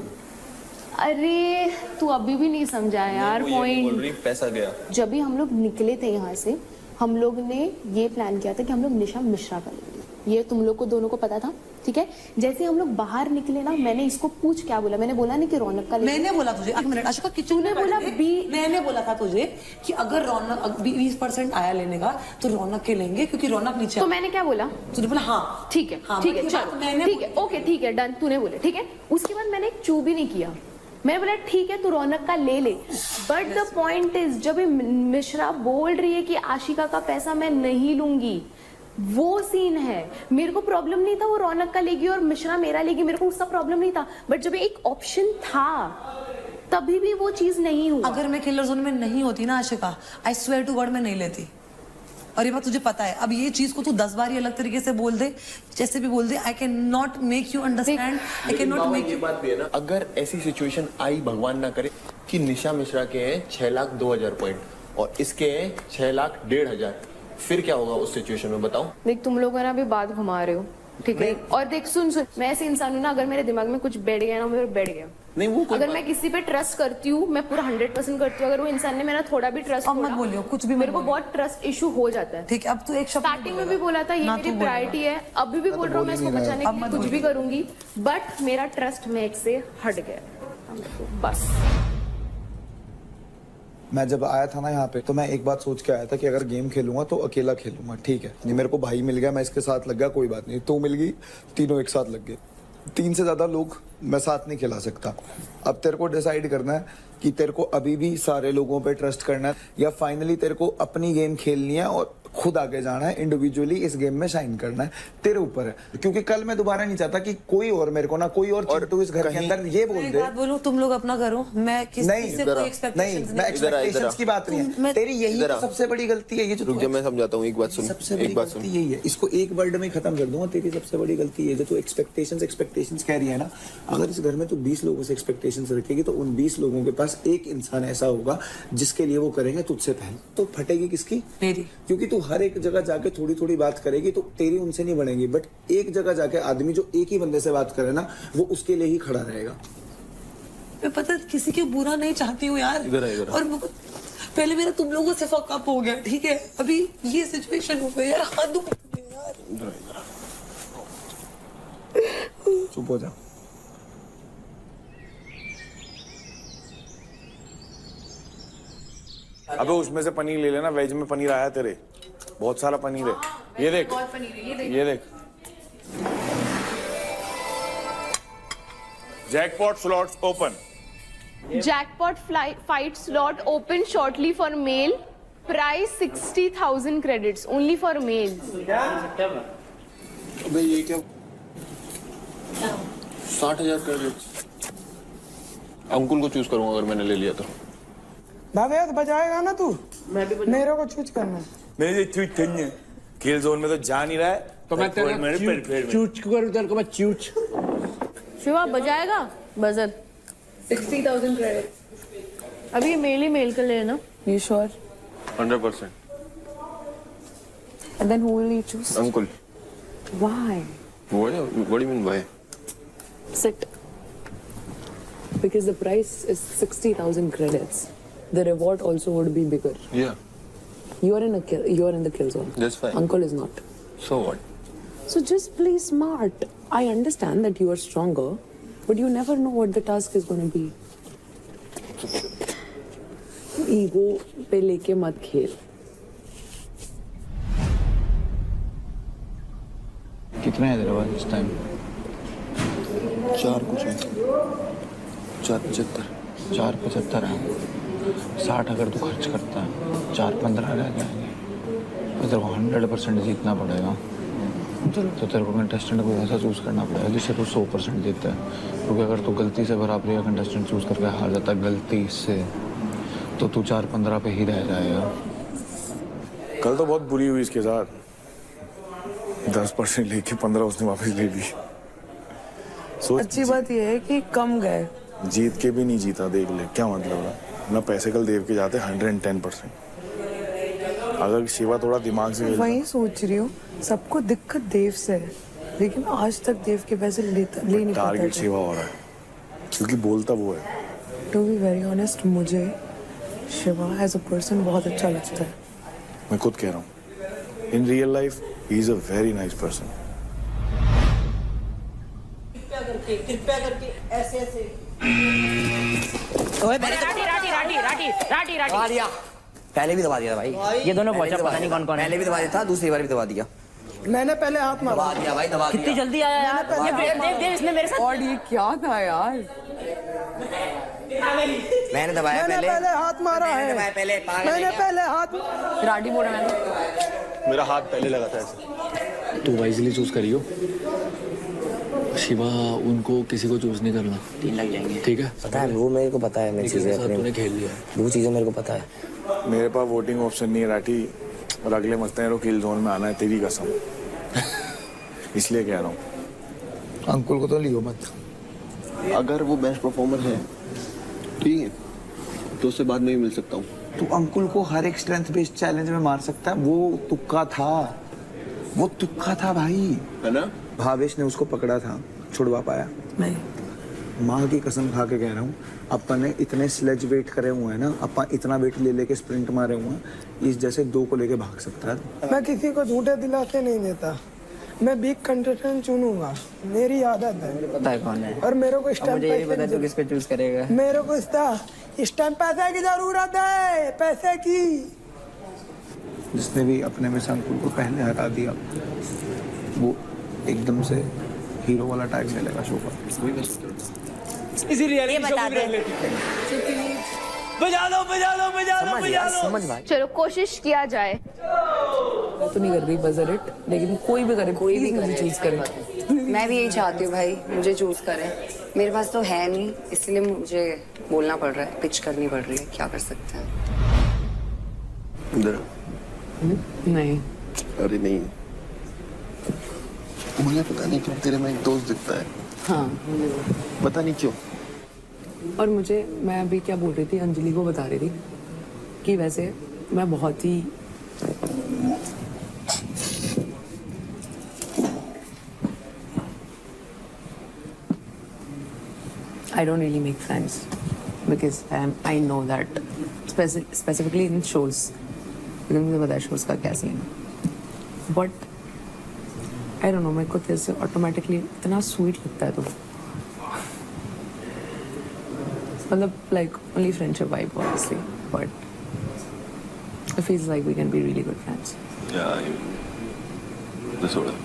अरे तू अभी भी नहीं समझा यार बोल पॉइंट। रही पैसा गया। जब भी हम लोग निकले थे यहाँ से, हम लोग ने ये प्लान किया था कि हम लोग निशा मिश्रा करेंगे। ये तुम लोग को दोनों को पता था, ठीक है। जैसे हम लोग बाहर निकले ना, मैंने इसको पूछ क्या बोला, मैंने बोला नहीं कि रौनक का मैंने बोला तुझे, एक मिनट आशिका, तूने बोला बी। मैंने बोला था तुझे कि अगर रौनक 20% आया लेने का तो रौनक के लेंगे, क्योंकि रौनक नीचे। तो मैंने क्या बोला? तूने बोला हाँ ठीक है, हाँ, ठीक है, ये बात चलो मैंने ठीक है, ओके ठीक है, डन, तूने बोले ठीक है। उसके बाद मैंने एक चू भी नहीं किया, मैंने बोला ठीक है तू रौनक का ले ले। बट द पॉइंट इज, जब ये मिश्रा बोल रही है कि आशिका का पैसा मैं नहीं लूंगी, वो सीन है। मेरे को प्रॉब्लम नहीं था वो रौनक का लेगी और मिश्रा मेरा लेगी, मेरे को उसका प्रॉब्लम नहीं था। बट जब एक ऑप्शन था तभी भी वो चीज नहीं हुआ। अगर मैं किलर जोन में नहीं होती ना Aashika, I swear to God मैं नहीं लेती। और ये बात तुझे पता है। अब ये चीज को तू 10 बार ही अलग तरीके से बोल दे, जैसे भी बोल दे, I can not make you understand, I can not make ये यू। बात भी है ना, अगर ऐसी सिचुएशन आई, भगवान ना करे, कि निशा मिश्रा के हैं 6,02,000 पॉइंट और इसके हैं 6,01,500, फिर क्या होगा उस सिचुएशन में बताओ? देख तुम लोग है ना अभी बात घुमा रहे हो, ठीक है। और देख सुन, मैं ऐसे इंसान हूँ ना, अगर मेरे दिमाग में कुछ बैठ गया ना, मेरे बैठ गया। नहीं वो अगर मैं किसी पे ट्रस्ट करती हूँ, मैं पूरा 100% करती हूँ। अगर वो इंसान ने मेरा थोड़ा भी ट्रस्ट, अब मत बोलियो कुछ भी, मेरे को बहुत ट्रस्ट इशू हो जाता है। ठीक है, अब तू एक शब्द स्टार्टिंग में भी बोला था ये ना मेरी तू बोल प्रायोरिटी है, अभी भी बोल रहा हूँ मैं इसको बचाने के लिए कुछ भी करूंगी। बट मेरा ट्रस्ट मैच से हट गया, बस। मैं जब आया था ना यहाँ पे, तो मैं एक बात सोच के आया था कि अगर गेम खेलूंगा तो अकेला खेलूंगा, ठीक है। नहीं मेरे को भाई मिल गया, मैं इसके साथ लग गया, कोई बात नहीं। तू मिल गई, तीनों एक साथ लग गए। 3 से ज्यादा लोग मैं साथ नहीं खिला सकता। अब तेरे को डिसाइड करना है कि तेरे को अभी भी सारे लोगों पे ट्रस्ट करना है या फाइनली तेरे को अपनी गेम खेलनी है और खुद आगे जाना है, इंडिविजुअली इस गेम में शाइन करना है, तेरे ऊपर है। क्योंकि कल मैं दोबारा नहीं चाहता कि कोई और मेरे को ना कोई और चिंटू इस घर के अंदर ये बोल दे। बात बोलूं, तुम लोग अपना करो, मैं किसी से कोई नहीं, मैं एक्सपेक्टेशंस की बात नहीं है। तेरी यही तो सबसे बड़ी गलती है। ये जो रुक जा, मैं समझाता हूँ, एक बात सुन, सबसे बड़ी गलती यही है। इसको एक वर्ड में खत्म कर दूंगा। तेरी सबसे बड़ी गलती ये जो तू एक्सपेक्टेशंस कह रही है ना, अगर इस घर में तू 20 लोगों से एक्सपेक्टेशंस रखेगी तो उन 20 लोगों के पास एक इंसान ऐसा होगा जिसके लिए वो करेंगे तुझसे पहले। तो फटेगी किसकी? मेरी। क्योंकि तू हर एक जगह जाके थोड़ी थोड़ी बात करेगी तो तेरी उनसे नहीं बनेगी। बट एक जगह जाके आदमी जो एक ही बंदे से बात करे ना, वो उसके लिए ही खड़ा रहेगा। मैं पता किसी के बुरा नहीं चाहती हूँ यार, और पहले मेरा तुम लोगों से फक अप हो गया, ठीक है। अभी ये सिचुएशन हो गई यार, हद हो गई यार। चुप हो जा। अबे उसमें से पनीर ले लेना, वेज में पनीर आया तेरे, बहुत सारा पनीर है। ये देख, ये देख। Jackpot slots open. Jackpot fight slot open shortly for male, price 60,000 credits only for mails. अबे ये क्या? 60,000 क्रेडिट्स। अंकुल को चूज करूंगा अगर मैंने ले लिया तो। भावे तो बजाएगा ना तू, मेरे को चूज करना है। मेरे चूज चाहिए, किल जोन में तो जा नहीं रहा है, तो मैं तेरे चूच करूं, तेरे को मैं चूच। शिवा बजाएगा बजर 60,000 क्रेडिट। अभी मेल ही मेल कर लेना। You sure? 100%। And then who will you choose? Ankul. Why? What do you mean why? Sit. Because the price is 60,000 credits. The reward also would be bigger. Yeah, You are in the kill zone. that's fine. Uncle is not. So what? So just play smart. I understand that you are stronger, but you never know what the task is going to be. Ego पे लेके मत खेल. कितना है तेरे पास इस time? 4 कुछ है, 4,75। 4,75 है। 60 अगर तू खर्च करता है, 4,15 रह जाएंगे। तो तेरे को 100% जीतना पड़ेगा। तो तेरे को कंटेस्टेंट को ऐसा चूज करना पड़ेगा जिससे तू 100% जीतता है। क्योंकि अगर तू गलती से बराबरी का कंटेस्टेंट चूज करके हार जाता है गलती से, तो तू 4,15 पे ही रह जाएगा। कल तो बहुत बुरी हुई इसके साथ, 10% लेके 15 उसने वापस ले ली। अच्छी बात यह है कि कम गए, जीत के भी नहीं जीता, देख ले क्या मतलब है। ना पैसे कल देव के जाते 110%। अगर शिवा थोड़ा दिमाग से वही सोच रही हूँ। सबको दिक्कत देव से है, लेकिन आज तक देव के पैसे ले नहीं पाता। टारगेट शिवा हो रहा है क्योंकि बोलता वो है। टू बी वेरी ऑनेस्ट मुझे शिवा एज अ पर्सन बहुत अच्छा लगता है. मैं खुद कह रहा हूँ, in real life he is a very nice person. कृपया करके ऐसे ऐसे दबा दिया. पहले भी दबा दिया भाई. ये दोनों पहुंचा, पता नहीं कौन कौन है. पहले भी दबा दिया था, दूसरी बार भी दबा दिया. मैंने पहले हाथ मारा. दबा दिया भाई, दबा दिया. कितनी जल्दी आया यार. ये देव इसने मेरे साथ. और ये क्या था यार. मैंने दबाया मैंने पहले हाथ मारा है. मैंने पहले हाथ. राडी बोला मैंने. मेरा हाथ पहले लगा था ऐसे. तू वाइजली चूज करियो. शिवा उनको किसी को चूज नहीं करना. 3 लग जाएंगे. ठीक है, पता है वो मेरे को पता है. मेरी चीजें तूने खेल लिया. वो चीजें मेरे को पता है. मेरे पास वोटिंग ऑप्शन नहीं है राठी, और अगले मस्ते को किल जोन में आना है, तेरी कसम. इसलिए कह रहा हूँ. अंकुल को तो लियो मत. अगर वो बेस्ट परफॉर्मर है ठीक है तो उससे बाद में ही मिल सकता हूँ. तू अंकुल को हर एक स्ट्रेंथ बेस्ड चैलेंज में मार सकता है. वो तुक्का था, वो तुक्का था भाई, है ना. भावेश ने उसको पकड़ा था, छुड़वा पाया नहीं. माँ की कसम खा के कह रहा हूँ, अपन ने इतने स्लेज वेट करे हुए हैं ना, अपन इतना वेट ले लेके स्प्रिंट मारे हुए हैं, इस जैसे 2 को लेके भाग सकता है. मैं किसी को झूठे दिलासे नहीं देता. मैं बिग कंटेस्टेंट चुनूंगा, मेरी आदत है. पता है कौन है. और मेरे को इस टाइम मुझे ये पता है तू किसको चूज करेगा. मेरे को इस टाइम पैसे की जरूरत है. पैसे की. जिसने भी अपने में से अंकुल को पहले हटा दिया वो एकदम से हीरो वाला टैग ले लेगा शो का. इसी रियलिटी शो में बजा लो. समझ भाई. चलो कोशिश किया जाए. मैं तो नहीं कर रही बजर इट, लेकिन कोई भी करे, कोई भी मुझे चूज करना. मैं भी यही चाहती हूँ भाई, मुझे चूज करें. मेरे पास तो है नहीं, इसलिए मुझे बोलना पड़ रहा है, पिच करनी पड़ रही है. क्या कर सकते हैं. इधर नहीं. अरे नहीं, मुझे पता नहीं क्यों तेरे में एक दोस्त दिखता है. हाँ पता नहीं क्यों. और मैं अभी क्या बोल रही थी, अंजलि को बता रही थी कि वैसे मैं बहुत ही I don't really make friends because I know that specifically in shows, because मुझे पता है shows का क्या सीन है. But I don't know, मेरे को तेरे से ऑटोमेटिकली इतना स्वीट लगता है. तो मतलब like only friendship vibe obviously, but it feels like we can be really good friends. Yeah, this sort of.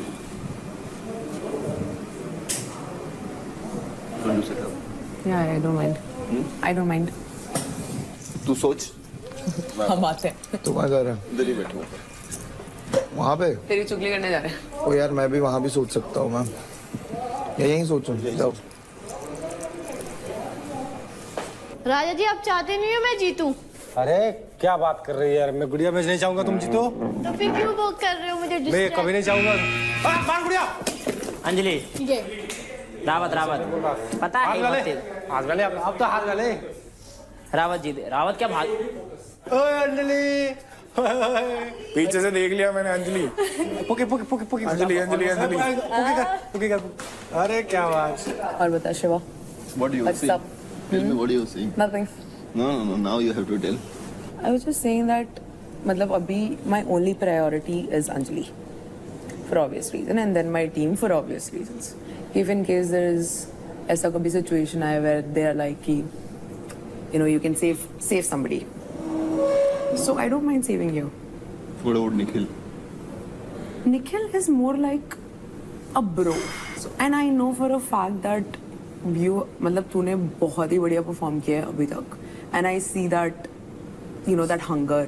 Yeah, I don't mind. I don't mind. तू सोच. हम आते हैं. तो कहाँ जा रहा है? इधर ही बैठूँ. वहाँ पे तेरी चुगली करने जा रहे हैं. ओ यार मैं भी वहाँ भी सोच सकता हूँ. मैं यहीं सोचूं. जाओ. राजा जी आप चाहते नहीं हो मैं जीतूं. अरे क्या बात कर रही है यार. मैं गुड़िया मैच नहीं चाहूंगा तुम जीतो. तो फिर क्यों वो कर रहे हो मुझे मैं डिस्ट्रैक्ट. कभी नहीं चाहूंगा. मार गुड़िया. अंजलि. रावत पता है हाथ गले. अब तो हाथ गले. रावत जी रावत क्या भाग. ओए अंजलि. पीछे से देख लिया मैंने. अंजलि अंजलि अंजलि. अरे क्या बात. और बता Shiva. What do you What's say? up? Tell me what do you saying? Nothing. No. Now you have to tell. I was just saying that मतलब अभी my only priority is Anjali for obvious reason and then my team for obvious reasons. If in case there is ऐसा कभी situation आए where they are like कि you know you can save somebody. So I don't mind saving you. What about Nikhil? Nikhil is more like a bro. So, and I know for a fact that you मतलब तूने बहुत ही बढ़िया perform किया है अभी तक. And I see that you know that hunger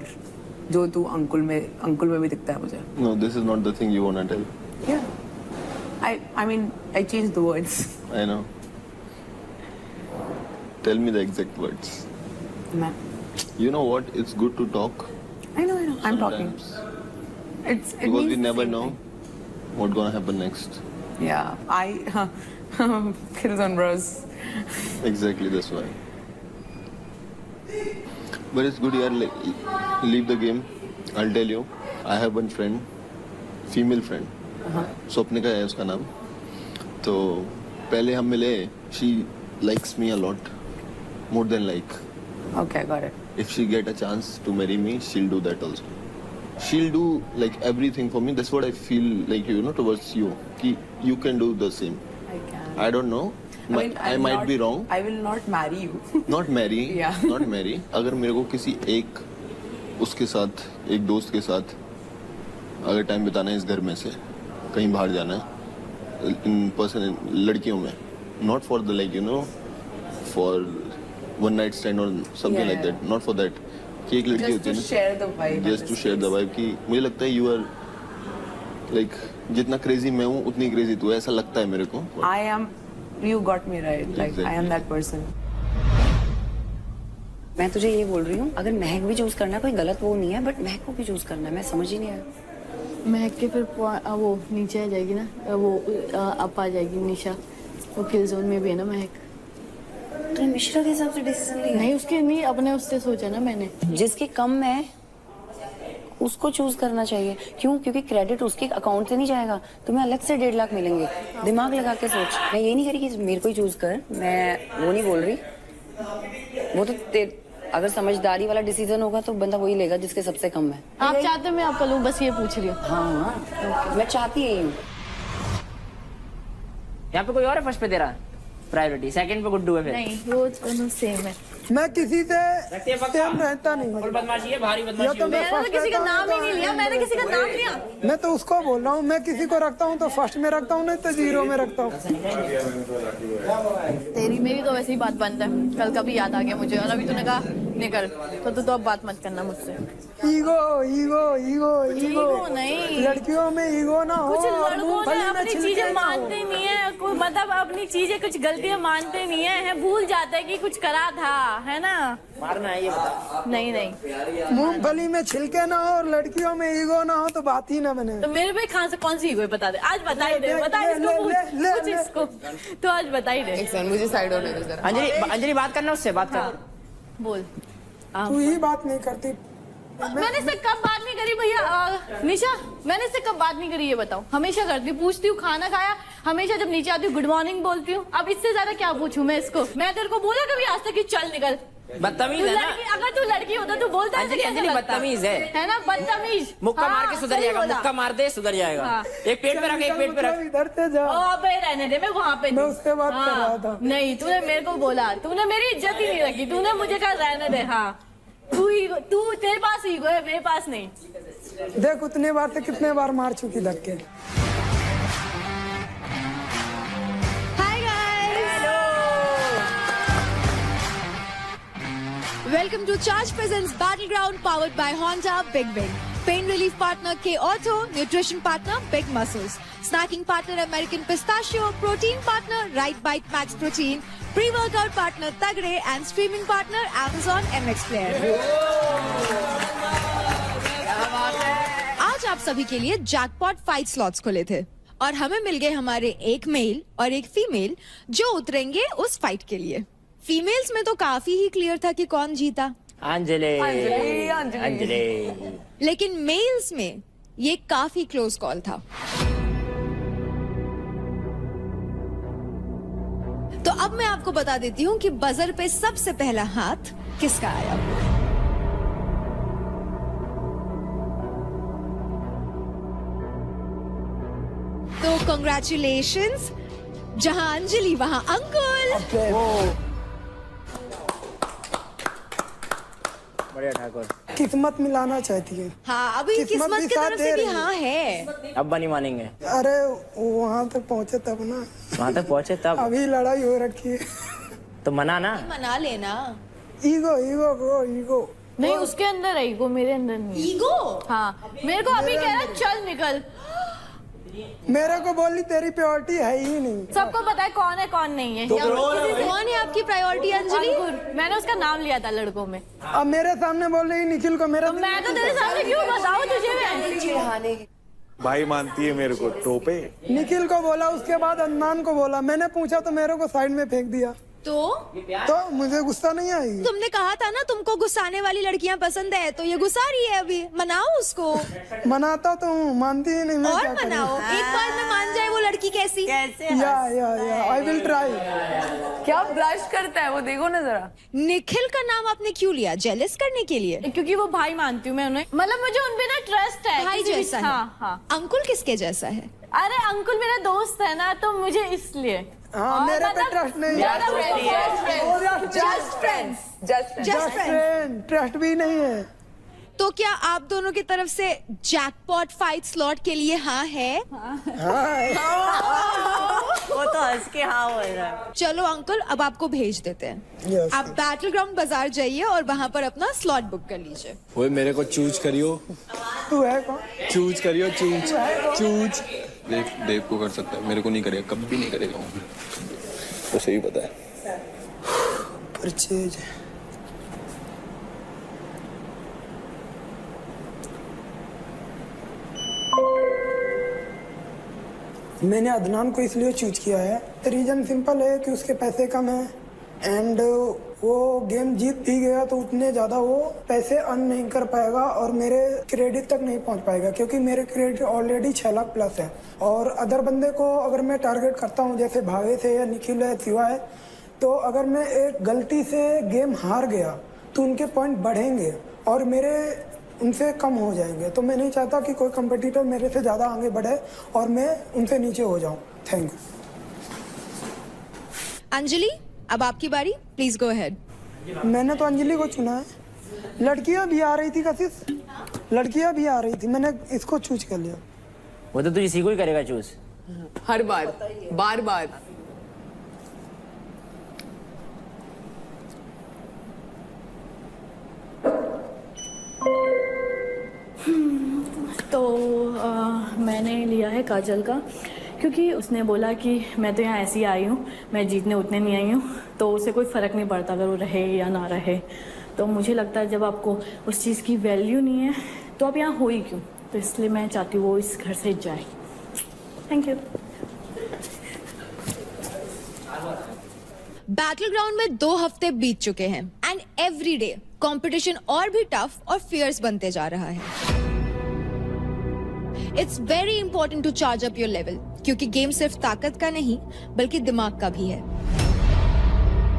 जो तू अंकुल में भी दिखता है मुझे. No, this is not the thing you wanna tell. Yeah. I mean I changed the words. I know. Tell me the exact words. मैं You know what? It's good to talk. I know. I'm talking. sometimes, It because means we the never same know thing. what's gonna happen next. Yeah. Kills on bros. Exactly, that's why. But it's good, yaar. Leave the game. I'll tell you. I have one friend, female friend. Swapnika है उसका नाम. तो पहले हम मिले. She likes me a lot. more than like. Okay, got it. If she get a chance to marry me, she'll do that also. She'll do like everything for me. That's what I feel like, you know, towards you. Ki you can do the same. I can. I don't know. I might be wrong. I will not marry you. Not marry. Yeah. Not marry. अगर मेरे को किसी एक उसके साथ, एक दोस्त के साथ अगर टाइम बिताना है इस घर में से, कहीं बाहर जाना है, इन पर्सन लड़कियों में, not for the like, you know, for one night stand or something like that, not for that. कि एक लड़की होती है ना, share the vibe. just to share the vibe, कि मुझे लगता है you are like जितना crazy मैं हूँ उतनी crazy तू है, ऐसा लगता है मेरे को. I am. You got me right. Like Exactly. I am that person. मैं तुझे ये बोल रही हूँ, अगर महक भी चूज करना है, कोई गलत वो नहीं है, बट महक को भी चूज करना है. मैं समझ ही नहीं आया. महक के फिर वो नीचे आ जाएगी ना, वो अप आ जाएगी निशा, वो किल जोन में भी है ना महक. तो मिश्रा के हिसाब से डिसीजन लिया नहीं उसके नहीं, अपने उससे सोचा ना मैंने. जिसके कम है उसको चूज करना चाहिए. क्यों? क्योंकि क्रेडिट उसके अकाउंट से नहीं जाएगा, तुम्हें अलग से 1.5 लाख मिलेंगे. दिमाग लगा के सोच. मैं ये नहीं कह रही कि मेरे को ही चूज कर, मैं वो नहीं बोल रही. वो तो अगर समझदारी वाला डिसीजन होगा तो बंदा वही लेगा जिसके सबसे कम है. आप चाहते मैं आपका लूँ, बस ये पूछ रही हूँ. हाँ, मैं चाहती यही हूँ. यहाँ पे कोई और है फर्स्ट पे तेरा प्रायोरिटी, सेकंड पे गुड्डू है फिर. नहीं वो दोनों सेम है. मैं किसी से सेम रहता नहीं. और बदमाशी है, भारी बदमाशी. मैंने तो किसी का नाम ही नहीं लिया, मैंने किसी का नाम लिया. मैं तो उसको बोल रहा हूँ, मैं किसी को रखता हूँ तो फर्स्ट में रखता हूँ, नहीं तो 0 में रखता हूँ. तेरी मेरी तो वैसे ही बात बंद है. कल का भी याद आ गया मुझे, और अभी तूने कहा निकल, तो तू तो अब बात मत करना मुझसे. ईगो ईगो ईगो ईगो नहीं, लड़कियों में ईगो ना हो. कुछ लड़कों ने अपनी चीजें मानते नहीं है, कोई मतलब अपनी चीजें कुछ गलतियां मानते नहीं है, भूल जाते हैं कि कुछ करा था, है ना. मारना है ये बता. नहीं नहीं, मूंगफली में छिलके ना हो और लड़कियों में ईगो ना हो तो बात ही ना बने. तो मेरे पे कहाँ से कौन सी ईगो है बता दे. आज बता ही दे, बता इसको, पूछ इसको, तो आज बता ही दे. मुझे साइड होने दो जरा. अंजलि बात करना उससे, बात कर. बोल. तू ही बात नहीं करती. मैंने इससे कब बात नहीं करी भैया. निशा मैंने इससे कब बात नहीं करी ये बताओ. हमेशा करती हूँ, पूछती हूँ खाना खाया, हमेशा जब नीचे आती हूँ गुड मॉर्निंग बोलती हूँ. अब इससे ज्यादा क्या पूछूं मैं इसको. मैं तेरे को बोला कभी आज तक कि चल निकल. बदतमीज है ना. अगर तू लड़की होता तो बोलता अंजलि बदतमीज है ना. बदतमीज. मुक्का मार के सुधर जाएगा, मुक्का मार दे सुधर जाएगा. एक पेट पे रख, एक पेट पे रख. इधर से जा. अबे रहने दे, मैं वहाँ पे मैं उससे बात कर रहा था. नहीं तूने मेरे को बोला, तूने मेरी इज्जत ही नहीं रखी, तूने मुझे कहा रहने दे. हाँ तू तेरे पास ईगो है, मेरे पास नहीं. देख उतने बार से कितने बार मार चुकी धक्के. Hi guys, welcome to charge presents battle ground powered by Honda big big. Pain relief partner के ortho, nutrition partner big muscles, snacking partner American pistachio, protein partner right bite max protein, pre workout partner तगड़े and streaming partner Amazon MX player. आज आप सभी के लिए jackpot fight slots खुले थे और हमें मिल गए हमारे एक मेल और एक फीमेल जो उतरेंगे उस फाइट के लिए. फीमेल्स में तो काफी ही क्लियर था कि कौन जीता, अंजलि. लेकिन मेल्स में ये काफी क्लोज कॉल था. तो अब मैं आपको बता देती हूँ कि बजर पे सबसे पहला हाथ किसका आया. तो कंग्रेचुलेशंस, जहां अंजलि वहां अंकुल. बढ़िया ठाकुर. किस्मत मिलाना चाहती है. हाँ अभी किस्मत की तरफ से भी हाँ है. अब नहीं मानेंगे. अरे वहाँ तक पहुँचे तब ना. वहाँ तक पहुँचे तब. अभी लड़ाई हो रखी है तो मना ना. मना लेना. Ego ego bro ego. नहीं उसके अंदर है ईगो, मेरे अंदर नहीं. ईगो. हाँ मेरे को अभी कह रहा चल निकल. मेरे को बोली तेरी प्रायोरिटी है ही नहीं. सबको पता है कौन है कौन नहीं है. कौन है आपकी प्रायोरिटी अंजलि? मैंने उसका नाम लिया था लड़कों में. अब मेरे सामने बोल रही निखिल को. मेरा मैं तो तेरे सामने क्यों बताऊं तुझे. भाई मानती है मेरे को टोपे. निखिल को बोला, उसके बाद अदनान को बोला. मैंने पूछा तो मेरे को साइड में फेंक दिया. तो मुझे गुस्सा नहीं आएगी। तुमने कहा था ना तुमको गुस्साने वाली लड़कियां पसंद है, तो ये गुस्सा रही है अभी। मनाओ उसको। मनाता तो हूँ, मानती ही नहीं। और मनाओ, एक बार में मान जाए वो लड़की कैसी। या आई विल ट्राई। क्या ब्लश करता है वो, देखो ना जरा। निखिल का नाम आपने क्यों लिया, जेलस करने के लिए? क्योंकि वो भाई मानती हूँ मैं उन्हें, मतलब मुझे उन पे ना ट्रस्ट है। भाई जैसा है। हाँ। अंकुल किसके जैसा है? अरे अंकुल मेरा दोस्त है ना, तो मुझे इसलिए। हाँ, मेरे पे ट्रस्ट नहीं। Just friend. ट्रस्ट भी नहीं है। तो क्या आप दोनों की तरफ से जैकपॉट फाइट स्लॉट के लिए हाँ है? वो तो हंस के हाँ बोल रहा है। चलो अंकल, अब आपको भेज देते हैं। Yes, आप बैटल ग्राउंड बाजार जाइए और वहाँ पर अपना स्लॉट बुक कर लीजिए। ओए मेरे को चूज करियो। तू है कौन? चूज करियो, चूज। देव को कर सकता है, मेरे को नहीं करेगा, कभी भी नहीं करेगा। तो सही पता है। परचेज। मैंने अदनान को इसलिए चूज किया है, रीजन सिंपल है कि उसके पैसे कम है एंड वो गेम जीत भी गया तो उतने ज़्यादा वो पैसे अर्न नहीं कर पाएगा और मेरे क्रेडिट तक नहीं पहुंच पाएगा, क्योंकि मेरे क्रेडिट ऑलरेडी 6 लाख प्लस है। और अदर बंदे को अगर मैं टारगेट करता हूं, जैसे भावेश है या निखिल है, शिवा है, तो अगर मैं एक गलती से गेम हार गया तो उनके पॉइंट बढ़ेंगे और मेरे उनसे कम हो जाएंगे। तो मैं नहीं चाहता कि कोई कंपटीटर मेरे से ज़्यादा आगे बढ़े और मैं उनसे नीचे हो जाऊं। Thank you. अंजलि, अब आपकी बारी, प्लीज गो अहेड। मैंने तो अंजलि को चुना है। लड़कियां भी आ रही थी, कशिश लड़कियां भी आ रही थी, मैंने इसको चूज कर लिया। वो तो तुझे इसी को ही करेगा चूज। हर बार बार बार। तो मैंने लिया है काजल का, क्योंकि उसने बोला कि मैं तो यहाँ ऐसी आई हूँ, मैं जीतने उतने नहीं आई हूँ, तो उसे कोई फ़र्क नहीं पड़ता अगर वो रहे या ना रहे। तो मुझे लगता है जब आपको उस चीज़ की वैल्यू नहीं है तो आप यहाँ हो ही क्यों। तो इसलिए मैं चाहती हूँ वो इस घर से जाए। Thank you. बैटल ग्राउंड में 2 हफ्ते बीत चुके हैं एंड एवरी डे कॉम्पिटिशन और भी टफ और फियर्स बनते जा रहा है। It's very important to charge up your level, क्योंकि गेम सिर्फ ताकत का नहीं बल्कि दिमाग का भी है।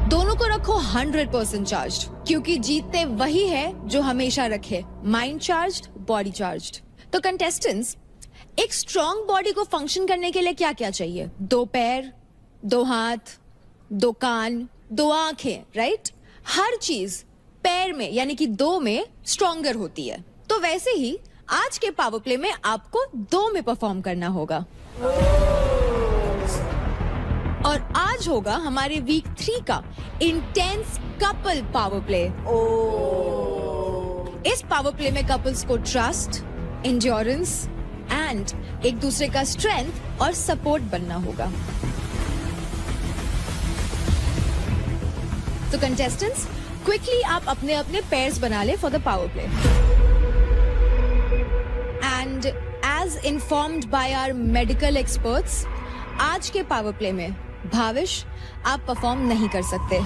दोनों को रखो 100% चार्ज, क्योंकि जीतते वही है जो हमेशा रखे माइंड चार्ज, बॉडी चार्ज। तो कंटेस्टेंट्स, एक स्ट्रॉन्ग बॉडी को फंक्शन करने के लिए क्या क्या चाहिए? 2 पैर, 2 हाथ, 2 कान, 2 आंखें, राइट? हर चीज पैर में यानी कि 2 में स्ट्रॉन्गर होती है। तो वैसे ही आज के पावर प्ले में आपको 2 में परफॉर्म करना होगा। और आज होगा हमारे वीक 3 का इंटेंस कपल पावर प्ले। इस पावर प्ले में कपल्स को ट्रस्ट, एंड्योरेंस एंड एक दूसरे का स्ट्रेंथ और सपोर्ट बनना होगा। तो कंटेस्टेंट्स, क्विकली आप अपने अपने पेयर्स बना ले for the power play. And as informed by our medical experts, आज के पावर प्ले में भाविश आप परफॉर्म नहीं कर सकते।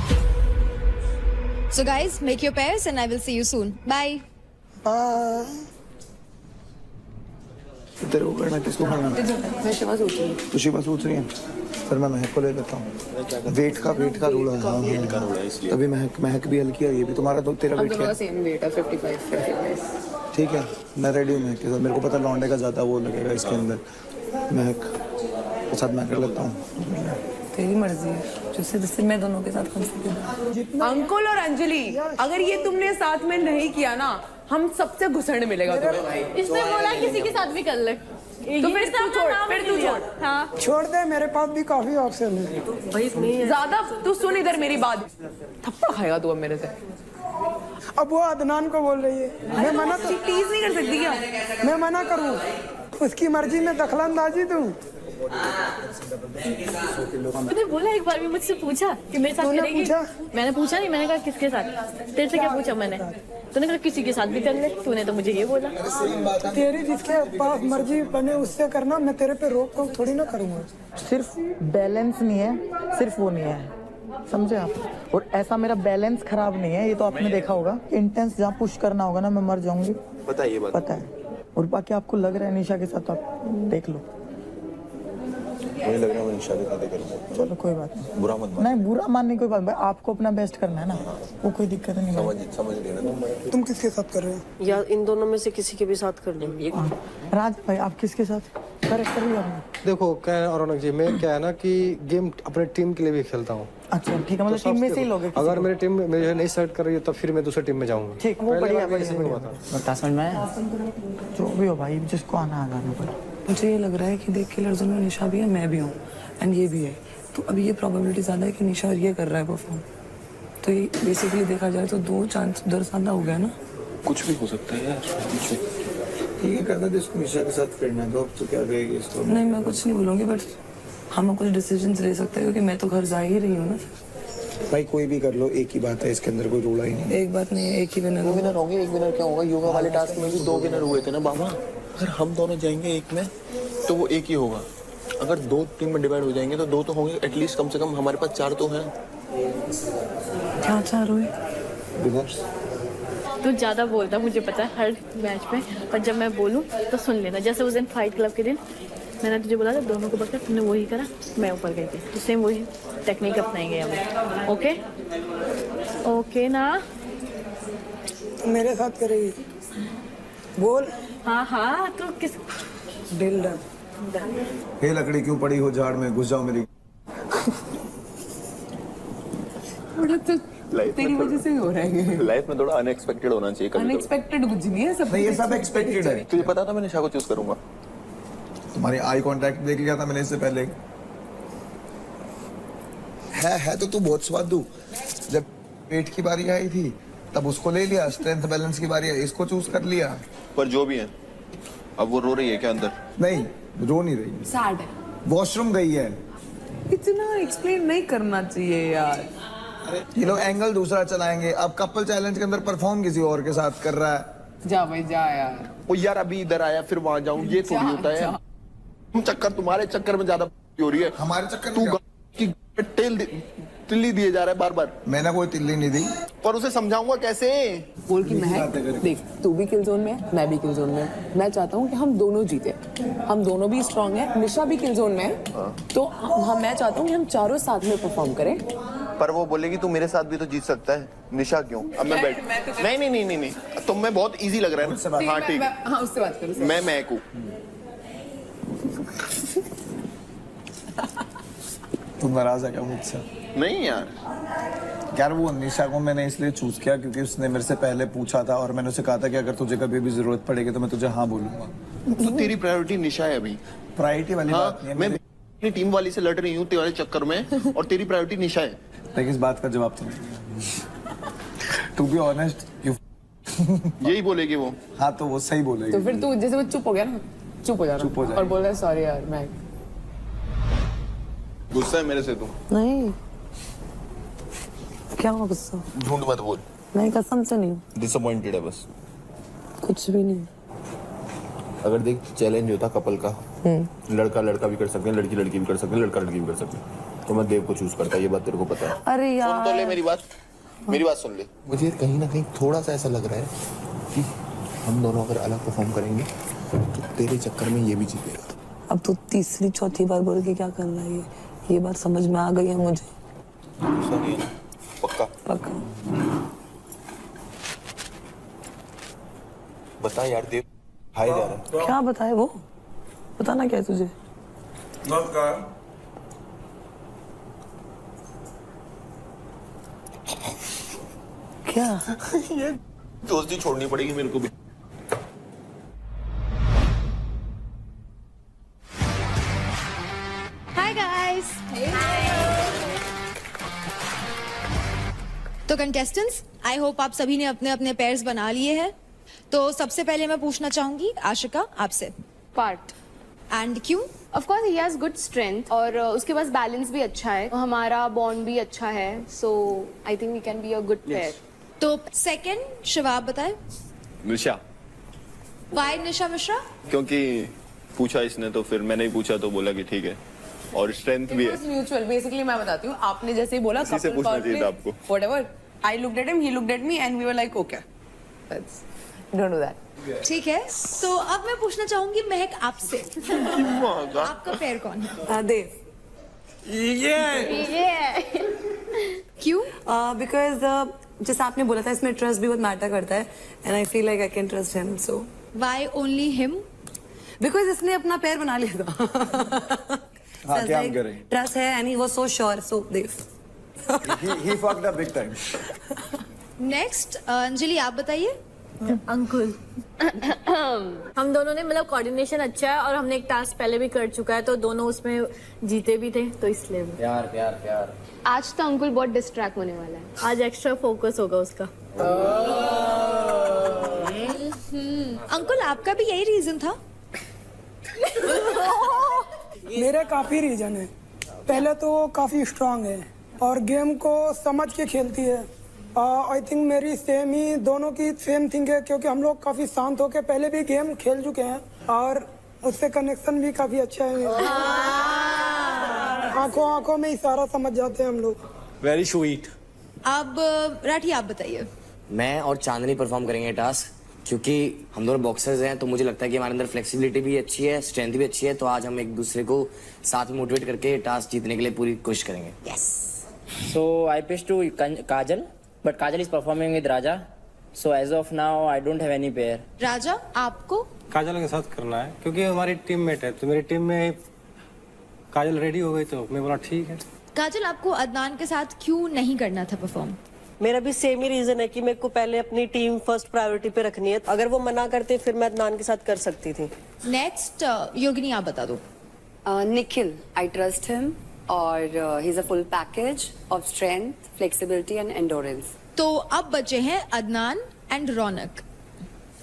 So guys, make your pairs and I will see you soon. Bye. तेरे को करना, किसको करना? मैं शिवा सोच रही हूँ। तो शिवा सोच रही है, फिर मैं महक को ले लेता हूँ। वेट का रूल है। तभी महक भी हल्की है, ये भी तुम्हारा। तो तेरा वेट क्या है? सेम वेट है, 55। ठीक है, मैं रेडी हूँ महक के साथ। मेरे को पता लौंडे का ज़्यादा वो लगेगा इसके अंदर। महक के साथ मैं कर लेता हूँ। तेरी मर्जी है, जिससे मैं दोनों के साथ अंकुल और अंजलि, अगर ये तुमने साथ में नहीं किया ना, हम सबसे घुसड़ने मिलेगा तुम्हें भाई। इसने बोला किसी के साथ भी कर ले, तो फिर तू छोड़। हाँ, छोड़ दे, मेरे पास भी काफी ऑप्शन है। ज्यादा तू सुन इधर मेरी बात, थप्पड़ खाएगा तू अब मेरे से। अब वो अदनान को बोल रही है, मैं मना तो प्लीज नहीं कर सकती क्या? मैं मना करूँ? उसकी मर्जी में दखलंदाजी दूं? तूने बोला एक बार भी मुझसे पूछा कि मेरे साथ करेगी? पूछा? मैंने पूछा नहीं, मैंने कहा किसके साथ। तेरे से क्या पूछा मैंने? तूने कहा किसी के साथ भी कर ले, तूने तो मुझे ये बोला। तेरी जिसके पास मर्जी बने उससे करना, मैं तेरे पे रोक टोक थोड़ी ना करूँगा। सिर्फ बैलेंस नहीं है, सिर्फ वो नहीं है, समझे आप? और ऐसा मेरा बैलेंस खराब नहीं है, ये तो आपने देखा होगा। इंटेंस जहाँ पुश करना होगा ना मैं मर जाऊंगी, बताइए बात। पता है। और बाकी आपको लग रहा है निशा के साथ, तो आप देख लो। मुझे लग रहा है मैं निशा के साथ ही करूंगा। चलो कोई बात नहीं, बुरा मत मान। नहीं बुरा मानने की कोई बात नहीं, आपको अपना बेस्ट करना है ना, वो कोई दिक्कत नहीं है। समझ रहे ना तुम किसके साथ कर रहे हो? या इन दोनों में से किसी के भी साथ कर लेंगे। राज भाई आप किसके साथ कर लिया आपने? देखो क्या है रौनक जी, मैं क्या है ना कि गेम अपने टीम के लिए भी खेलता हूँ। अच्छा ठीक है, मतलब टीम में से ही लोगे? अगर मेरी टीम मुझे नहीं सेलेक्ट कर रही है तो फिर मैं दूसरी टीम में जाऊंगा। ठीक, वो बढ़िया बता समझ में आया? जो भी हो भाई, जिसको आना आ जाना पर मुझे ये लग रहा है कि देख के लड़कों में निशा भी है, मैं भी हूँ एंड ये भी है, तो अभी ये प्रोबेबिलिटी ज़्यादा है कि निशा ये कर रहा है परफॉर्म। तो ये बेसिकली देखा जाए तो 2 चांस उधर ज़्यादा हो गया ना। कुछ भी हो सकता है यार। ठीक है, करना तो इसको निशा के साथ करना है, तो अब तो क्या कहेगी इसको? नहीं मैं कुछ नहीं बोलूँगी, बट हम कुछ डिसीजंस ले सकते हैं क्योंकि मैं तो घर जा ही रही हूँ ना। भाई कोई भी कर लो, एक ही बात है, इसके अंदर कोई रोड़ा ही नहीं। एक बात नहीं है, एक ही विनर विनर होंगे। एक विनर क्या होगा? योगा वाले टास्क में भी 2 विनर हुए थे ना बाबा। अगर हम दोनों जाएंगे एक में तो वो एक ही होगा। अगर 2 टीम में डिवाइड हो जाएंगे तो 2 तो होंगे एटलीस्ट, कम से कम हमारे पास 4 तो हैं। क्या 4 हुए? तू ज्यादा बोलता, मुझे पता है हर मैच में, पर जब मैं बोलूं तो सुन लेना। जैसे उस दिन फाइट क्लब के दिन मैंने तुझे बोला था दोनों को पकड़, तुमने वही करा, मैं ऊपर गई थी, तो सेम वही टेक्निक अपनाएंगे हम। ओके ओके ना? मेरे साथ करेगी, बोल। हाँ हाँ, तो किस दिल डर। हे लकड़ी क्यों पड़ी हो झाड़ में, घुस जाओ मेरी। तेरी वजह से हो रहा है। लाइफ में थोड़ा अनएक्सपेक्टेड होना चाहिए कभी। अनएक्सपेक्टेड कुछ नहीं है, सब नहीं, ये सब एक्सपेक्टेड है। तुझे पता था मैं निशा को चूज करूंगा। तुम्हारी आई कांटेक्ट देख लिया था मैंने इससे पहले। है तो तू बहुत स्वादु। जब पेट की बारी आई थी तब उसको ले लिया, स्ट्रेंथ बैलेंस की बारी है इसको चूज कर लिया। पर जो भी है, अब वो रो रही है क्या अंदर? नहीं, रो नहीं रही है, सैड है। वॉशरूम गई है। इतना एक्सप्लेन नहीं करना चाहिए यार। ये लोग एंगल दूसरा चलाएंगे। अब कपल चैलेंज के अंदर परफॉर्म किसी और के साथ कर रहा है। जा भाई जा यार। वो यार अभी इधर आया फिर वहां जाऊं, ये थोड़ी होता है। तुम चक्कर, तुम्हारे चक्कर में ज्यादा हो रही है। हमारे चक्कर तू की तिल्ली दिए जा रहा है बार बार। मैंने कोई तिल्ली नहीं दी। पर उसे समझाऊंगा कैसे? बोल कि मैं देख, तू भी किल जोन में है, मैं भी किल जोन में हूं। मैं चाहता हूँ कि हम दोनों जीते, हम दोनों भी स्ट्रांग है, निशा भी किल जोन में है, तो हम मैं चाहता हूँ कि हम चारों साथ में परफॉर्म करें। पर वो बोलेगी तू मेरे साथ भी तो जीत सकता है। निशा क्यों? अब मैं बैठ नहीं नहीं नहीं नहीं नहीं तुम में बहुत इजी लग रहा है ना। हाँ ठीक है, हाँ उससे बात करो। मैं महक हूँ। तुम नाराज है क्या मुझसे? नहीं यार। यार वो निशा को मैंने इसलिए चूज किया क्योंकि उसने मेरे से पहले पूछा था और मैंने उसे कहा था कि अगर तुझे कभी भी जरूरत पड़ेगी तो मैं तुझे हाँ बोलूंगा। तो तेरी प्रायोरिटी निशा है अभी। प्रायोरिटी वाली हाँ, बात नहीं है। मैं अपनी टीम वाली से लड़ रही हूँ तुम्हारे चक्कर में, और तेरी प्रायोरिटी निशा है। लेकिन इस बात का जवाब तो नहीं। टू बी ऑनेस्ट, यही बोलेगी वो। हाँ तो वो सही बोलेगी। तो फिर तू जैसे वो चुप हो गया ना, चुप हो जाना और बोल रहा है सॉरी यार। मैं गुस्सा है मेरे से तू? नहीं, क्या हुआ गुस्सा? झूठ मत बोल। नहीं कसम से नहीं, डिसअपॉइंटेड है बस। कुछ भी नहीं। अगर देख चैलेंज होता कपल का, लड़का लड़का भी कर सकते हैं, लड़की लड़की भी कर सकते हैं, लड़का लड़की भी कर सकते हैं, तो मैं देव को चूज करता। ये बात तेरे को पता है। अरे यार सुन तो ले मेरी बात, मेरी बात सुन ले। मुझे कहीं ना कहीं थोड़ा सा ऐसा लग रहा है कि हम दोनों अगर अलग परफॉर्म करेंगे तो तेरे चक्कर में ये भी जीतेगा। अब तो तीसरी चौथी बार बोल के क्या करना है? ये बात समझ में आ गई है मुझे। ऐसा नहीं है ना? पक्का? पक्का। बता यार देव, हाय जा रहा है। क्या बताए वो? बताना क्या है तुझे? क्या? ये दोस्ती छोड़नी पड़ेगी मेरे को भी। Hi guys. तो कंटेस्टेंट्स, आई होप आप सभी ने अपने अपने पेयर्स बना लिए हैं। तो सबसे पहले मैं पूछना चाहूंगी आशिका आपसे, पार्ट एंड क्यों? Of course he has good strength और उसके पास बैलेंस भी अच्छा है, हमारा बॉन्ड भी अच्छा है, so I think we can be a good pair. तो सेकंड शिवाब बताए। निशा। वाई निशा मिश्रा? क्योंकि पूछा इसने तो फिर मैंने ही पूछा तो बोला कि ठीक है। और स्ट्रेंथ भी है। म्यूचुअल बेसिकली मैं बताती हूँ, आपने जैसे ही बोला इसी से पूछना चाहिए था आपको। Whatever, I looked at him, he looked at me and we were like okay, don't do that. ठीक है, तो अब मैं पूछना चाहूंगी महक आपसे, आपका पेयर कौन है? देव। क्यों? बिकॉज जैसे आपने बोला था इसमें ट्रस्ट भी बहुत मैटर करता है and I feel like I can trust him, so why only him? Because इसने अपना पैर बना लिया था। हाँ, क्या हम करें? ट्रस्ट है and he was so sure, so Dev. he fucked up big time. Next Anjali आप बताइए। अंकुल हम दोनों ने मतलब कोऑर्डिनेशन अच्छा है और हमने एक टास्क पहले भी कर चुका है, तो दोनों उसमें जीते भी थे, तो इसलिए प्यार प्यार प्यार। आज तो अंकुल बहुत डिस्ट्रैक्ट होने वाला है। आज एक्स्ट्रा फोकस होगा उसका। अंकुल आपका भी यही रीजन था? मेरे काफी रीजन है। पहले तो वो काफी स्ट्रांग है और गेम को समझ के खेलती है। आई थिंक मेरी सेम ही, दोनों की सेम थिंग है, क्योंकि हम लोग काफी शांत होके पहले भी गेम खेल चुके हैं और उससे कनेक्शन भी काफी अच्छा है। आंखों आंखों में इशारा समझ जाते हैं हम लोग। Very sweet. अब राठी आप बताइए। मैं और चांदनी परफॉर्म करेंगे टास्क, क्योंकि हम दोनों बॉक्सर्स हैं, तो मुझे लगता है कि हमारे अंदर फ्लेक्सिबिलिटी भी अच्छी है, स्ट्रेंथ भी अच्छी है, तो आज हम एक दूसरे को साथ में मोटिवेट करके टास्क जीतने के लिए पूरी कोशिश करेंगे। Yes. So I pitched to Kajal, but Kajal is performing with Raja. So as of now, I don't have any pair. राजा आपको? काजल के साथ करना है क्योंकि हमारी टीममेट है, तो मेरी टीम में काजल रेडी हो गई तो मैं बोला ठीक है। काजल आपको अदनान के साथ क्यों नहीं करना था परफॉर्म? मेरा भी सेम ही रीजन है कि मेरे को पहले अपनी टीम फर्स्ट प्रायोरिटी पे रखनी है। अगर वो मना करते फिर मैं अदनान के साथ कर सकती थी। नेक्स्ट योगिनी आप बता दो। निखिल, आई ट्रस्ट हिम और he is a full package of strength, flexibility and endurance. तो अब बचे हैं अदनान एंड रौनक।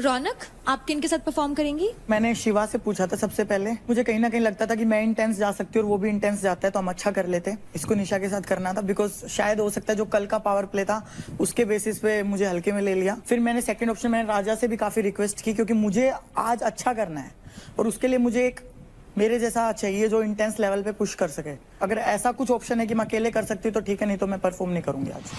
रौनक आप किन के साथ परफॉर्म करेंगी? मैंने शिवा से पूछा था सबसे पहले, मुझे कहीं ना कहीं लगता था कि मैं इंटेंस जा सकती हूँ और वो भी इंटेंस जाता है, तो हम अच्छा कर लेते। इसको निशा के साथ करना था, बिकॉज शायद हो सकता है जो कल का पावर प्ले था उसके बेसिस पे मुझे हल्के में ले लिया। फिर मैंने सेकंड ऑप्शन मैंने राजा से भी काफी रिक्वेस्ट की, क्योंकि मुझे आज अच्छा करना है और उसके लिए मुझे एक मेरे जैसा चाहिए जो इंटेंस लेवल पे पुश कर सके। अगर ऐसा कुछ ऑप्शन है कि मैं अकेले कर सकती हूँ तो ठीक है, नहीं तो मैं परफॉर्म नहीं करूंगी आज।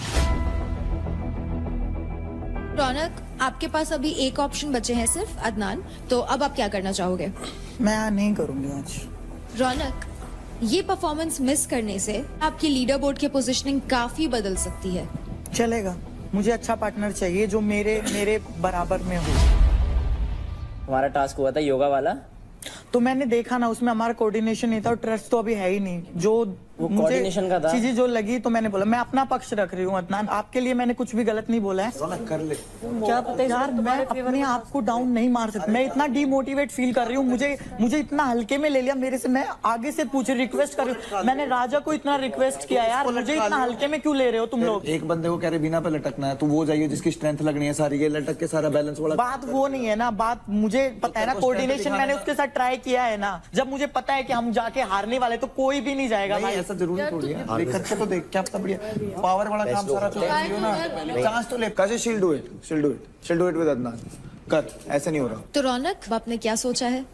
रौनक आपके पास अभी एक ऑप्शन बचे हैं सिर्फ, अदनान, तो अब आप क्या करना चाहोगे? मैं नहीं करूंगी आज। रौनक, ये परफॉर्मेंस मिस करने से आपकी लीडर बोर्ड की पोजीशनिंग काफी बदल सकती है। चलेगा, मुझे अच्छा पार्टनर चाहिए जो मेरे बराबर में हो। हमारा टास्क हुआ था योगा वाला, तो मैंने देखा ना उसमें हमारा कोऑर्डिनेशन नहीं था और ट्रस्ट तो अभी है ही नहीं। जो वो कोऑर्डिनेशन का था, चीजें जो लगी तो मैंने बोला मैं अपना पक्ष रख रही हूँ अदनान, आपके लिए मैंने कुछ भी गलत नहीं बोला है। कर ले। क्या पता यार, मैं अपने आप को डाउन नहीं मार सकती। मैं इतना डिमोटिवेट फील कर रही हूँ, मुझे इतना हल्के में ले लिया मेरे से। मैं आगे से रिक्वेस्ट कर रही हूँ, मैंने राजा को इतना रिक्वेस्ट किया यार, मुझे इतना हल्के में क्यों ले रहे हो तुम लोग? एक बंदे को कैरेबिना पे लटकना है तो वो जाइए जिसकी स्ट्रेंथ लगनी है सारी, ये लटक के सारा बैलेंस वाला। बात वो नहीं है ना, बात मुझे पता है ना, कोऑर्डिनेशन मैंने उसके साथ ट्राई किया है ना। जब मुझे पता है कि हम जाके हारने वाले तो कोई भी नहीं जाएगा भाई। ऐसा जरूरी थोड़ी है, देख अच्छा तो देख क्या पता बढ़िया पावर वाला काम सारा तो कर ना, चांस तो ले। कैसे शील डू इट विद अदनान कर, ऐसे नहीं हो रहा। तो रौनक आपने क्या सोचा है?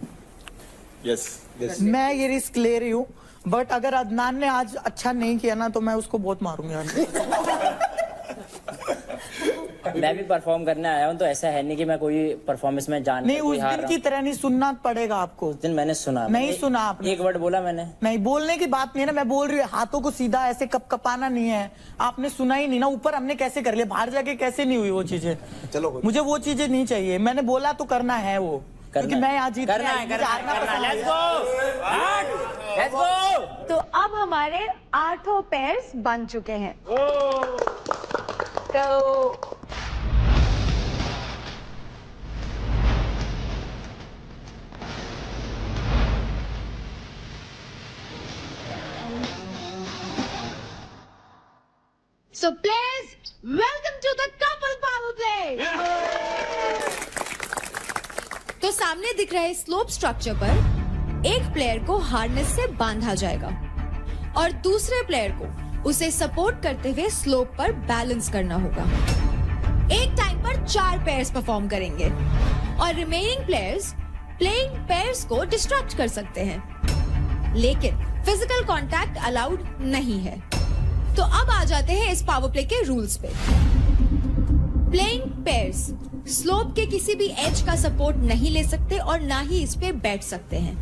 यस मैं ये रिस्क ले रही हूँ, बट अगर अदनान ने आज अच्छा नहीं किया ना तो मैं उसको बहुत मारूंगी आज। मैं भी परफॉर्म करने आया हूँ, तो ऐसा है नहीं कि मैं कोई परफॉर्मेंस में जान नहीं, उस दिन की तरह नहीं, सुनना पड़ेगा आपको। उस दिन मैंने सुना नहीं सुना आपने? एक वर्ड बोला मैंने। नहीं, बोलने की बात नहीं है ना, मैं बोल रही हूँ हाथों को सीधा ऐसे कपाना नहीं है। आपने सुना ही नहीं ना, ऊपर हमने कैसे कर लिया, बाहर जाके कैसे नहीं हुई वो चीजें। चलो मुझे वो चीजें नहीं चाहिए, मैंने बोला तो करना है वो, क्योंकि मैं आज जीत तो अब हमारे 8 पेयर्स बन चुके हैं। तो So players, welcome to the couple power play. तो सामने दिख रहे स्लोप स्ट्रक्चर पर एक प्लेयर को हार्नेस से बांधा जाएगा और दूसरे प्लेयर को उसे सपोर्ट करते हुए स्लोप पर बैलेंस करना होगा। एक टाइम पर 4 पेयर्स परफॉर्म करेंगे और रिमेनिंग प्लेयर्स प्लेइंग पेयर्स को डिस्ट्रैक्ट कर सकते हैं, लेकिन फिजिकल कांटेक्ट अलाउड नहीं है। तो अब आ जाते हैं इस पावर प्ले के रूल्स पे। प्लेइंग पेयर्स स्लोप के किसी भी एज का सपोर्ट नहीं ले सकते और ना ही इस पे बैठ सकते हैं।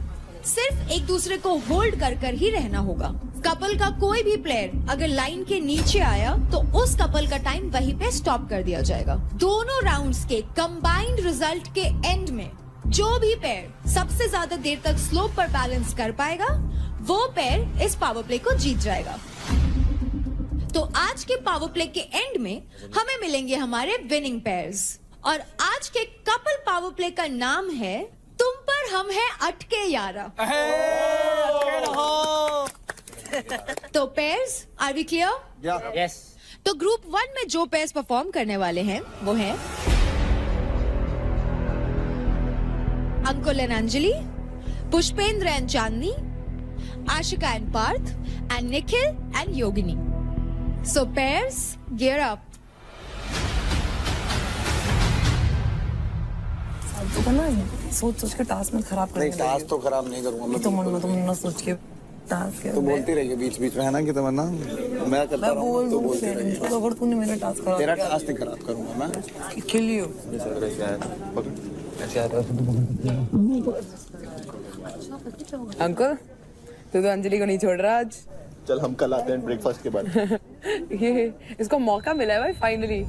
सिर्फ एक दूसरे को होल्ड कर ही रहना होगा। कपल का कोई भी प्लेयर अगर लाइन के नीचे आया तो उस कपल का टाइम वहीं पे स्टॉप कर दिया जाएगा। दोनों राउंड्स के कंबाइंड रिजल्ट के एंड में जो भी पेयर सबसे ज्यादा देर तक स्लोप पर बैलेंस कर पाएगा वो पेयर इस पावर प्ले को जीत जाएगा। तो आज के पावर प्ले के एंड में हमें मिलेंगे हमारे विनिंग पेयर्स और आज के कपल पावर प्ले का नाम है तुम पर हम है अटके यारा। तो pairs are we clear? Yes. तो ग्रुप 1 में जो पेयर्स परफॉर्म करने वाले हैं वो हैं Ankul and Anjali, Pushpendra and Chandni, Ashika and Parth and Nikhil and Yogini. So pairs, gear up. तो ना सोच के टास्क में खराब कर नहीं, टास्क तो खराब नहीं करूंगा मैं। तुम सोच के टास्क तो बोलती रहिए बीच बीच में, है ना कि तमन्ना मैं करता रहूंगा तो बोलती रहिए। तो अगर तूने मेरा टास्क खराब तेरा टास्क नहीं खराब करूंगा मैं। Kill you. अंकल तू तो अंजलि को नहीं छोड़ रहा आज। चल हम कल आते हैं ब्रेकफास्ट के बाद। ये इसको मौका मिला है भाई फाइनली।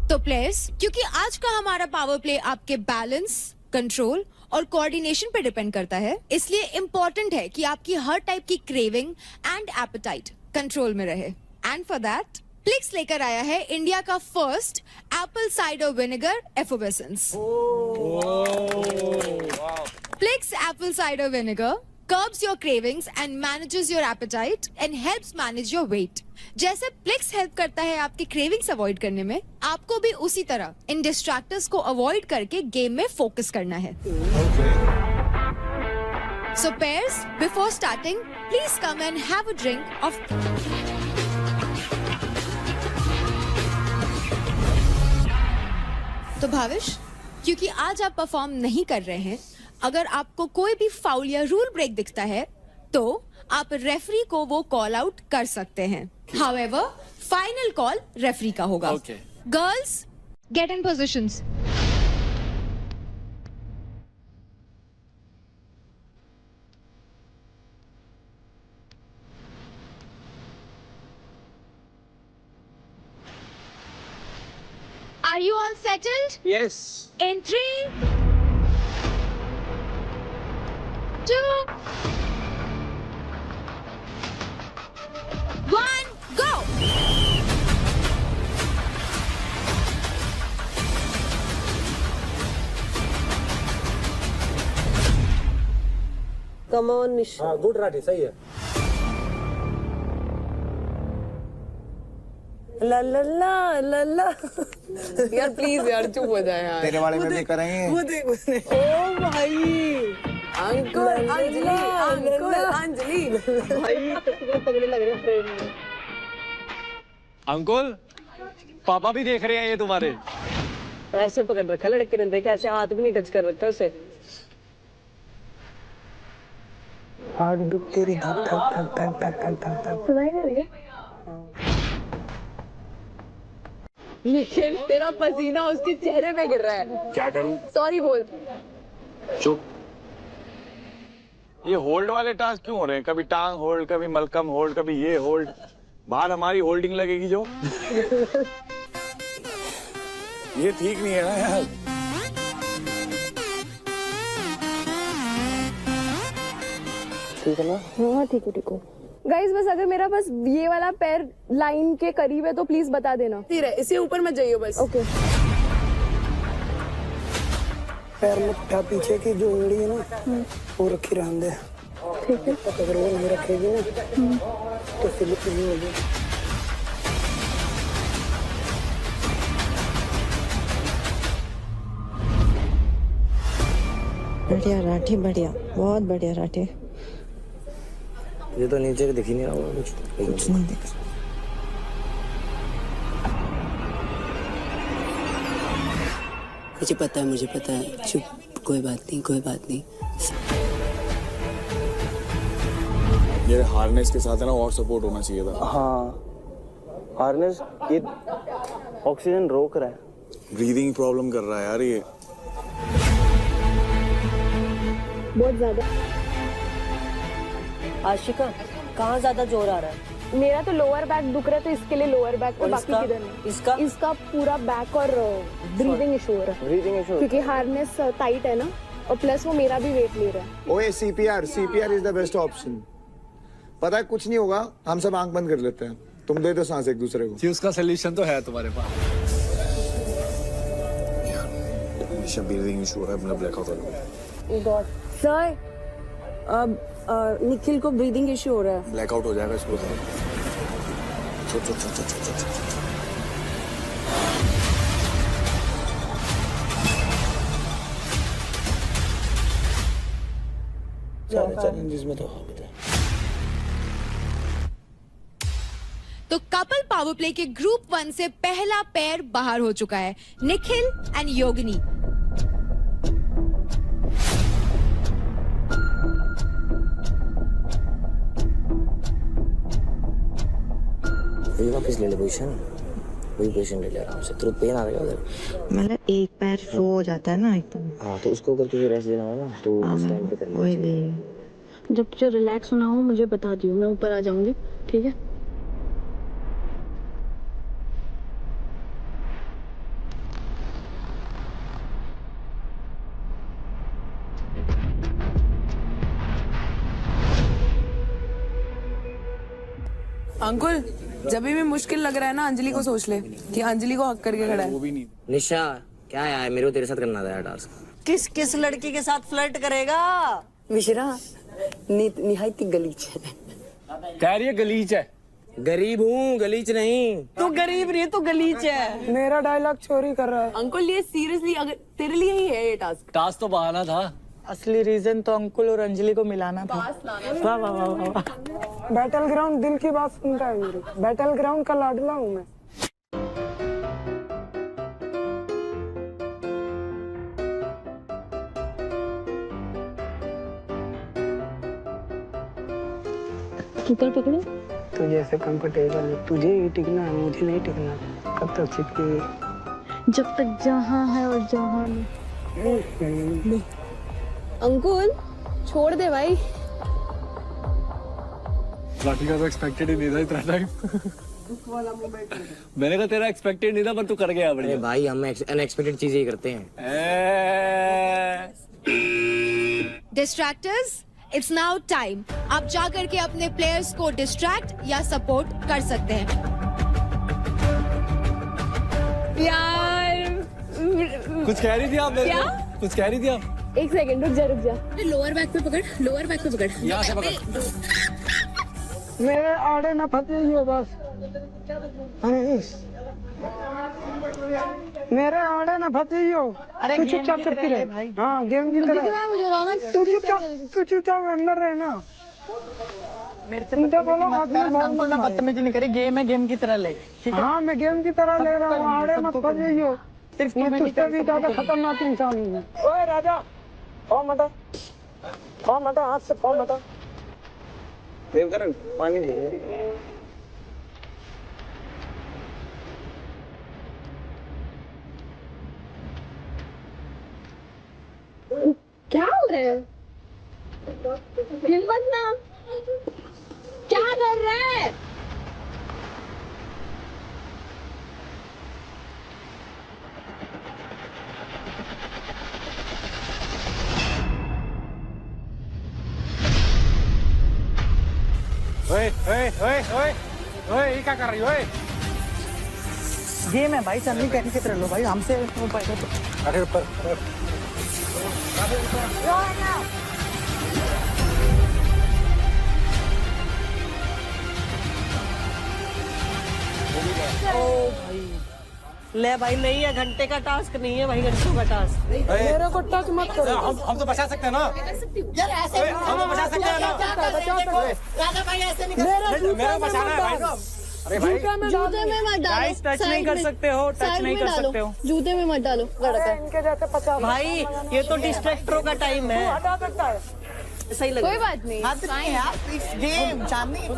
तो प्लेयर्स, क्योंकि आज का हमारा पावर प्ले आपके बैलेंस, कंट्रोल और कोऑर्डिनेशन पे डिपेंड करता है, इसलिए इम्पोर्टेंट है कि आपकी हर टाइप की क्रेविंग एंड एपेटाइट कंट्रोल में रहे। एंड फॉर दैट प्लिक्स लेकर आया है इंडिया का first apple cider vinegar effervescence. Plix apple cider vinegar curbs your cravings and manages your appetite and helps manage your weight. जैसे प्लिक्स हेल्प करता है आपके क्रेविंग्स अवॉइड करने में, आपको भी उसी तरह इन डिस्ट्रैक्टर्स को अवॉइड करके गेम में फोकस करना है। So pairs, before starting, please come and have a drink of तो भाविश, क्योंकि आज आप परफॉर्म नहीं कर रहे हैं, अगर आपको कोई भी फाउल या रूल ब्रेक दिखता है तो आप रेफरी को वो कॉल आउट कर सकते हैं। हाउएवर फाइनल कॉल रेफरी का होगा। Girls, get in positions. Are you all settled? Yes. In 3, 2, 1, go! Come on, Nisha. हाँ गुड राठी, सही है। ला ला ला ला ला। यार प्लीज यार चुप हो जाए यार। तेरे वाले में भी करेंगे। वो देख उसने। ओ भाई अंकल अंजलि, अंकल अंजलि भाई तगड़े लग रहे फ्रेंड। अंकुल पापा भी देख रहे हैं ये तुम्हारे। ऐसे पकड़ रखा लड़के ने, देख ऐसे हाथ भी नहीं टच कर रखा उसे। हार्ट बीट तेरी धक धक धक धक धक धक धक। सुनाई दे रही है? निखिल तेरा पसीना उसके चेहरे पे गिर रहा है। क्या करूं? सॉरी बोल। चुप। ये होल्ड वाले टास्क क्यों हो रहे हैं? कभी टांग होल्ड, कभी मलकम होल्ड, कभी ये होल्ड। बाहर हमारी होल्डिंग लगेगी जो। ये ठीक नहीं है ना यार। ठीक है ना? हाँ ठीक है ठीक है। गाइस बस अगर मेरा बस ये वाला पैर लाइन के करीब है तो प्लीज बता देना। तीर है, इसी ऊपर मत जाइए बस। ओके। पैर में पीछे की जो उंगली है ना वो रखी रहने दे। ठीक है। अगर वो नहीं रखेगी ना तो स्लिप नहीं होगी। बढ़िया राठी, बढ़िया, बहुत बढ़िया राठी। ये तो नीचे दिख ही नहीं रहा होगा कुछ नहीं दिख रहा। मुझे पता है। चुप, कोई बात नहीं, कोई बात नहीं। ये हार्नेस के साथ है ना और सपोर्ट होना चाहिए था। हाँ, हार्नेस ये ऑक्सीजन रोक रहा है, ब्रीदिंग प्रॉब्लम कर रहा है यार ये। बहुत ज्यादा। आशिका, कहाँ ज्यादा जोर आ रहा है? मेरा तो लोअर बैक दुख रहा है, तो इसके लिए लोअर बैक और बाकी किधर नहीं। इसका पूरा बैक और ब्रीदिंग इशू हो रहा है, ब्रीदिंग इशू, क्योंकि हार्नेस टाइट है ना, और प्लस वो मेरा भी वेट ले रहा है। ओए CPR is the best option. पता है कुछ नहीं होगा, हम सब आंख बंद कर लेते हैं, तुम दे दो सांस एक दूसरे को। जी उसका सोल्यूशन तो है तुम्हारे पास। निशा ब्रीदिंग इशू हो रहा है, अपना ब्लैकआउट हो गया। सर अब निखिल को ब्रीदिंग इशू हो रहा है। ब्लैकआउट हो जाएगा इसको। चैलेंजेस में तो तो कपल पावर प्ले के ग्रुप 1 से पहला पेयर बाहर हो चुका है, निखिल एंड योगिनी। वापस ले ले पोजीशन, वही पोजीशन ले ले आराम से। तुरंत पेन आ रहा है उधर। मतलब एक पैर फ्लो हो जाता है ना एकदम। हाँ तो उसको अगर तुझे रेस्ट देना हो ना तो उस टाइम पे कर ले। जब तुझे रिलैक्स होना हो मुझे बता दियो, मैं ऊपर आ जाऊंगी, ठीक है? अंकुल जब भी मुश्किल लग रहा है ना, अंजलि को सोच ले कि अंजलि को हक करके खड़ा है। वो भी नहीं। निशा क्या यार, मेरे को तेरे साथ करना था यार टास्क। किस किस लड़की के साथ फ्लर्ट करेगा? मिश्रा निहायत गलीच है। कह रही है गलीच है। गरीब हूँ, गलीच नहीं। तू गरीब नहीं, तू गलीच है। मेरा डायलॉग चोरी कर रहा है। अंकुल ये सीरियसली अगर तेरे लिए ही है ये टास्क। टास्क तो बहाना था। असली रीजन तो अंकुल और अंजलि को मिलाना था। वाह वाह वाह वाह। बैटल ग्राउंड दिल की बात सुनता है मेरी। बैटल ग्राउंड का लाडला हूँ मैं। ऊपर पकड़ो। तो जैसे कंफर्टेबल है, तुझे ही टिकना है, मुझे नहीं टिकना। कब तक चिपकेगी? जब तक जहाँ है और जहाँ नहीं। अंकुल छोड़ दे भाई। लाठी का तो एक्सपेक्टेड ही नहीं था इतना टाइम। मैंने कहा तेरा एक्सपेक्टेड नहीं था पर तू कर गया। अरे भाई हम अनएक्सपेक्टेड चीजें ही करते हैं। डिस्ट्रैक्टर्स, इट्स नाउ टाइम। आप जाकर के अपने प्लेयर्स को डिस्ट्रैक्ट या सपोर्ट कर सकते हैं। यार कुछ कह रही थी आप मेरे को? कुछ कह रही थी आप? एक सेकंड रुक जा। लोअर बैक पे पकड़, लोअर बैक पे पकड़। यहाँ से पकड़। मेरे आड़े न फंसे बस। मेरे आड़े न फंसे। अरे तू चुपचाप चुपती रहे भाई। हाँ गेम की तरह। तू चुपचाप अंदर रहे ना। मेरे से बोलो अंकुल ना बदतमीजी नहीं करे। गेम है, गेम की तरह ले। हाँ मैं गेम की तरह ले रहा हूँ। आड़े मत फंसे। सिर्फ मैं तुझसे भी ज्यादा खतरनाक इंसान हूँ। ओए राजा, और मत हाथ से फोन मत। पानी दे। क्या हो रहा है? हिम्मत ना, क्या कर रहा है? ओए ये क्या कर रही हो? गेम है भाई, चलनी कहने की तरह लो भाई। हमसे वो पैसा तो। अरे ऊपर। ले भाई, नहीं है घंटे का टास्क, नहीं है भाई घंटों का टास्क। मेरे को टच मत करो। हम तो बचा सकते हैं ना यार, ऐसे हम तो बचा सकते हैं ना। राजा भाई ऐसे नहीं मेरा बचाना है भाई। अरे भाई जूते में मत डालो। टच नहीं कर सकते हो, टच नहीं कर सकते हो। जूते में मत डालो। इनके जैसे 50 भाई, ये तो डिस्ट्रैक्टरों का टाइम है। हटा सकता है। सही लग कोई बात नहीं हाथ नहीं यार गेम चांदनी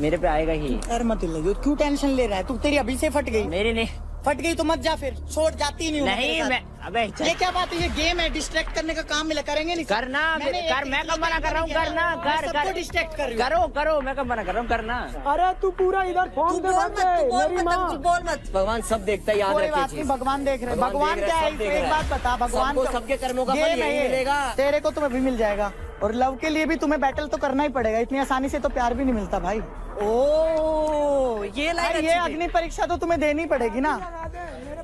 मेरे पे आएगा ही। यार मत लगे, क्यों टेंशन ले रहा है तू? तेरी अभी से फट गई। मेरे नहीं फट गई तो मत जा फिर, छोड़ जाती नहीं हूँ नहीं तेरे साथ। मैं अबे ये क्या बात है? ये गेम है, डिस्ट्रैक्ट करने का काम मिला करेंगे नहीं। करना कर, मैं कब मना कर रहा हूँ? करना कर सबको डिस्ट्रैक्ट कर रही हूँ। करो करो, मैं कब मना कर रहा हूँ? करना। अरे तू पूरा इधर फॉर्म पे मत मेरी माँ। बोल मत। भगवान सब देखता है, याद कोई रखिए बात नहीं, चीज। भगवान देख रहे हैं। भगवान भगवान देख क्या रहे है? हैं, सब देख एक रहे बात हैं। बता, भगवान सबको सबके कर्मों का फल गेम है यही ये। मिलेगा। तेरे को तुम्हें भी मिल जाएगा, और लव के लिए भी तुम्हें बैटल तो करना ही पड़ेगा। इतनी आसानी से तो प्यार भी नहीं मिलता भाई। ओ ये लाइन ये अग्नि परीक्षा तो तुम्हें देनी पड़ेगी ना,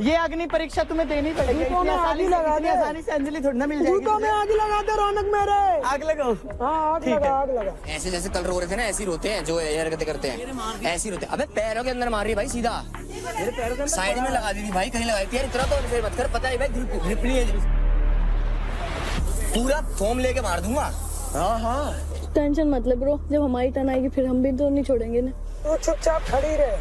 ये अग्नि परीक्षा तुम्हें देनी पड़ेगी। जूतों में आग लगा दे। आसानी से अंजलि थोड़ी ना मिल जाएगी। जूतों में आग लगा दे रौनक मेरे। आग लगाओ। हाँ आग ठीक लगा, है। आग लगा। ऐसे जैसे कल रो रहे थे ना, ऐसे ही रोते हैं जो ये हरकतें करते हैं, ऐसे ही रोते हैं। अबे पैरों के अंदर मार रही है भाई, सीधा साइड में लगा दी थी भाई, कहीं लगाई थी यार। इतना तो फिर मत कर, पता है भाई ग्रिप नहीं है, पूरा फॉर्म लेके मार दूंगा। हाँ हाँ टेंशन मत ले ब्रो, जब हमारी टर्न आएगी फिर हम भी तो नहीं छोड़ेंगे ना। तू चुपचाप खड़ी रहे।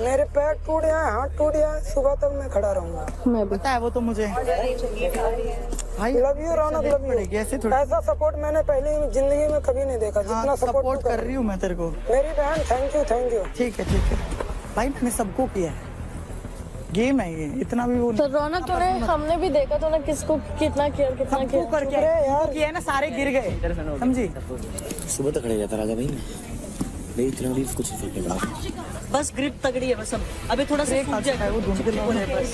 मेरे पैर टूट जाए, हाथ टूट जाए, सुबह तक मैं खड़ा रहूंगा। मैं भी। पता है वो तो मुझे भाई। Love you Raunak, love you. ऐसे थोड़ी ऐसा सपोर्ट मैंने पहले जिंदगी में कभी नहीं देखा जितना सपोर्ट कर रही हूँ मैं तेरे को। मेरी बहन थैंक यू थैंक यू। ठीक है भाई, मैंने सबको किया है, गेम है ये, इतना भी वो तो रौनक तूने, हमने भी देखा तो ना किसको कितना केयर कितना सबको करके यार किया है ना, सारे गिर गए समझी। सुबह तक खड़े रहता राजा भाई मैं इतना भी कुछ नहीं फर्क नहीं पड़ा। बस ग्रिप तगड़ी है बस। अब अभी थोड़ा सा सूख जाएगा वो ढूंढ के वो है बस।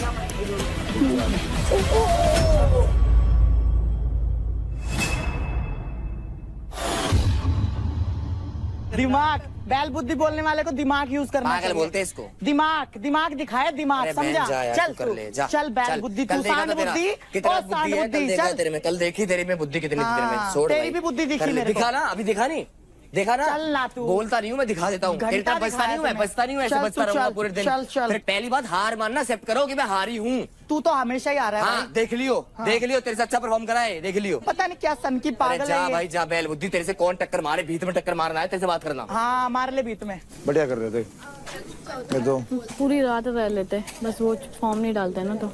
दिमाग, बैल बुद्धि बोलने वाले को दिमाग यूज करना पागल चाहिए। बोलते हैं इसको। दिमाग दिखाया, दिमाग अरे बहन समझा। जा यार, चल तू कर ले, जा। चल बैल बुद्धि, कल तू देखा सांड था तेरा बुद्धि कितना और बुद्धि सांड है, कल बुद्धि। देखा चल तेरे में, कल देखी तेरे में बुद्धि कितनी थी तेरे में। हाँ, छोड़ तेरी भाई। भी बुद्धि दिखी कर ले, मेरे को। दिखा ना, अभी दिखा नहीं, देखा ना। चल ना तू। बोलता नहीं हूँ मैं, दिखा देता हूँ। घंटा तेरे तरह बचता नहीं हूँ मैं, दिखाया बचता नहीं हूँ, ऐसे चल बचता तू, रहूंगा चल, पूरे दिन। चल, चल। फिर पहली बात हार मानना, एक्सेप्ट करो कि मैं हारी हूँ। तू तो हमेशा ही आ रहा है हाँ भाई। देख लियो, देख लियो, तेरे से अच्छा परफॉर्म करा है, देख लियो। पता नहीं क्या सन की अरे पागल जा है ये। भाई जा, बैल बुद्धि, तेरे से कौन टक्कर मारे, भीत में टक्कर मारना है, तेरे से बात करना। हाँ मार ले बीत में। बढ़िया कर रहे थे ये तो। पूरी रात रह लेते, बस वो फॉर्म नहीं डालते ना तो।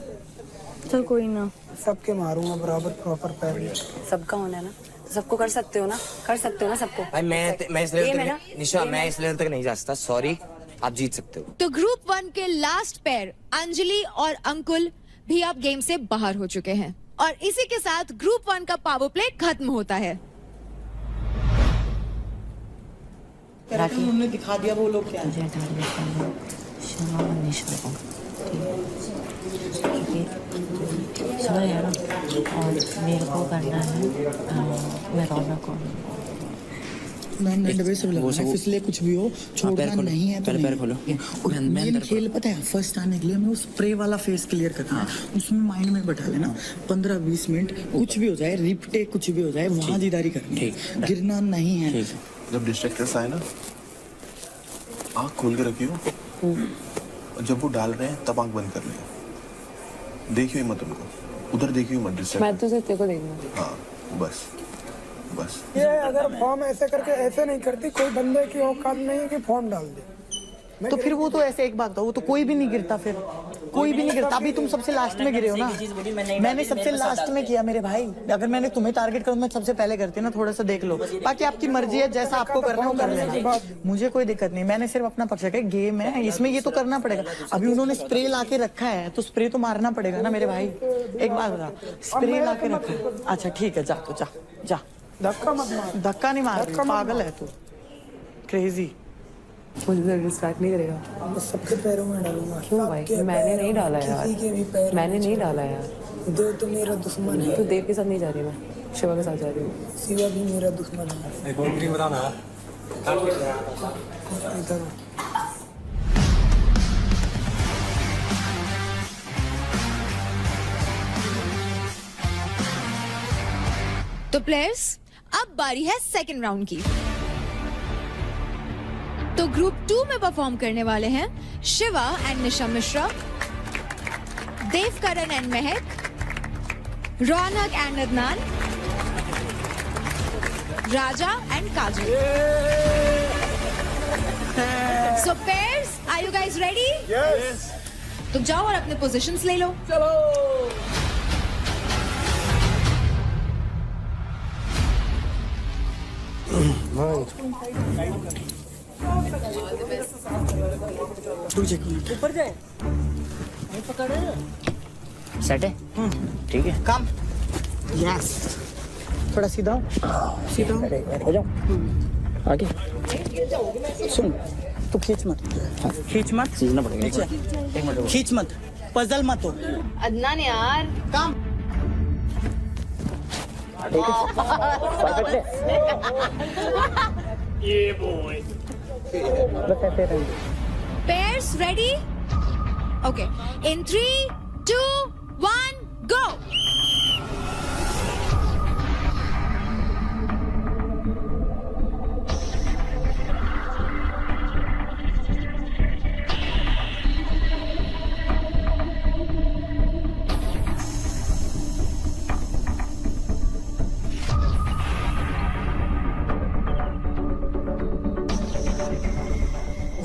चल कोई ना, सबके मारूंगा बराबर प्रॉपर पैर। सबका होना है ना, सबको कर सकते हो ना, कर सकते हो ना सबको। भाई मैं इस लेवल तक, निशा मैं इस लेवल तक नहीं जा सकता, सॉरी, आप जीत सकते हो। तो ग्रुप 1 के लास्ट पेयर अंजलि और अंकुल भी अब गेम से बाहर हो चुके हैं और इसी के साथ ग्रुप 1 का पावर प्ले खत्म होता है। उन्होंने दिखा दिया वो लोग क्या है। सॉरी है ना, और मेरे को करना है, मैं रौनक को इसलिए कुछ भी हो छोड़ना नहीं है तो पहले पैर नहीं। खोलो। और मेन खेल पता है, फर्स्ट आने के लिए हमें वो स्प्रे वाला फेस क्लियर करना है, उसमें माइंड में बैठा लेना 15-20 मिनट, कुछ भी हो जाए, रिपटे कुछ भी हो जाए, वहाँ जीदारी करनी है, गिरना नहीं है। जब डिस्ट्रैक्टर्स आए ना, आँख खोल के रखियो, और जब वो डाल रहे हैं तब आँख बंद कर लियो, देखियो ही मत उनको, उधर देखियो मत डिस्ट्रैक्ट। मैं तो सिर्फ तेरे को देखना। हाँ बस बस। ये अगर फॉर्म ऐसे करके ऐसे नहीं करती, कोई बंदे की औकात नहीं है कि फॉर्म डाल दे। तो फिर वो तो ऐसे एक बात था, वो तो कोई भी नहीं गिरता, फिर कोई भी नहीं गिरता। अभी तुम सबसे लास्ट में गिरे हो ना, मैंने सबसे लास्ट में किया मेरे भाई। अगर मैंने तुम्हें टारगेट करूँ, मैं सबसे पहले करती ना, थोड़ा सा देख लो, बाकी आपकी मर्जी है, जैसा आपको करना है वो कर लेना, मुझे कोई दिक्कत नहीं। मैंने सिर्फ अपना पक्ष है, गेम है, इसमें ये तो करना पड़ेगा। अभी उन्होंने स्प्रे ला के रखा है तो स्प्रे तो मारना पड़ेगा ना मेरे भाई। एक बात बता, स्प्रे ला के रखा है, अच्छा ठीक है, जा तो जा जा, धक्का मत मार। धक्का नहीं मार, पागल है तू, क्रेजी। मुझे डिस्ट्रैक्ट नहीं करेगा। मैं सबके पैरों में डालूंगा। क्यों भाई, मैंने नहीं डाला यार, किसी के भी पैर मैंने नहीं डाला यार। दो तो मेरा दुश्मन है। तो देव के साथ नहीं जा रही, मैं शिवा के साथ जा रही हूँ। शिवा भी मेरा दुश्मन है। एक और टीम बताना। इधर तो प्लेयर्स, अब बारी है सेकंड राउंड की। तो ग्रुप 2 में परफॉर्म करने वाले हैं Shiva and Nisha Mishra, Devkaran and Mahak, Raunak and Adnan, Raja and Kajal. So pairs, are you guys ready? Yes. तो जाओ और अपने पोजीशंस ले लो। ऊपर जाए सेट है ठीक है काम यस थोड़ा सीधा सीधा हो जाओ आगे सुन तू खींच मत सीखना पड़ेगा एक मिनट खींच मत पजल मत हो अदनान यार काम Pairs ready? Okay. In 3, 2, 1, go!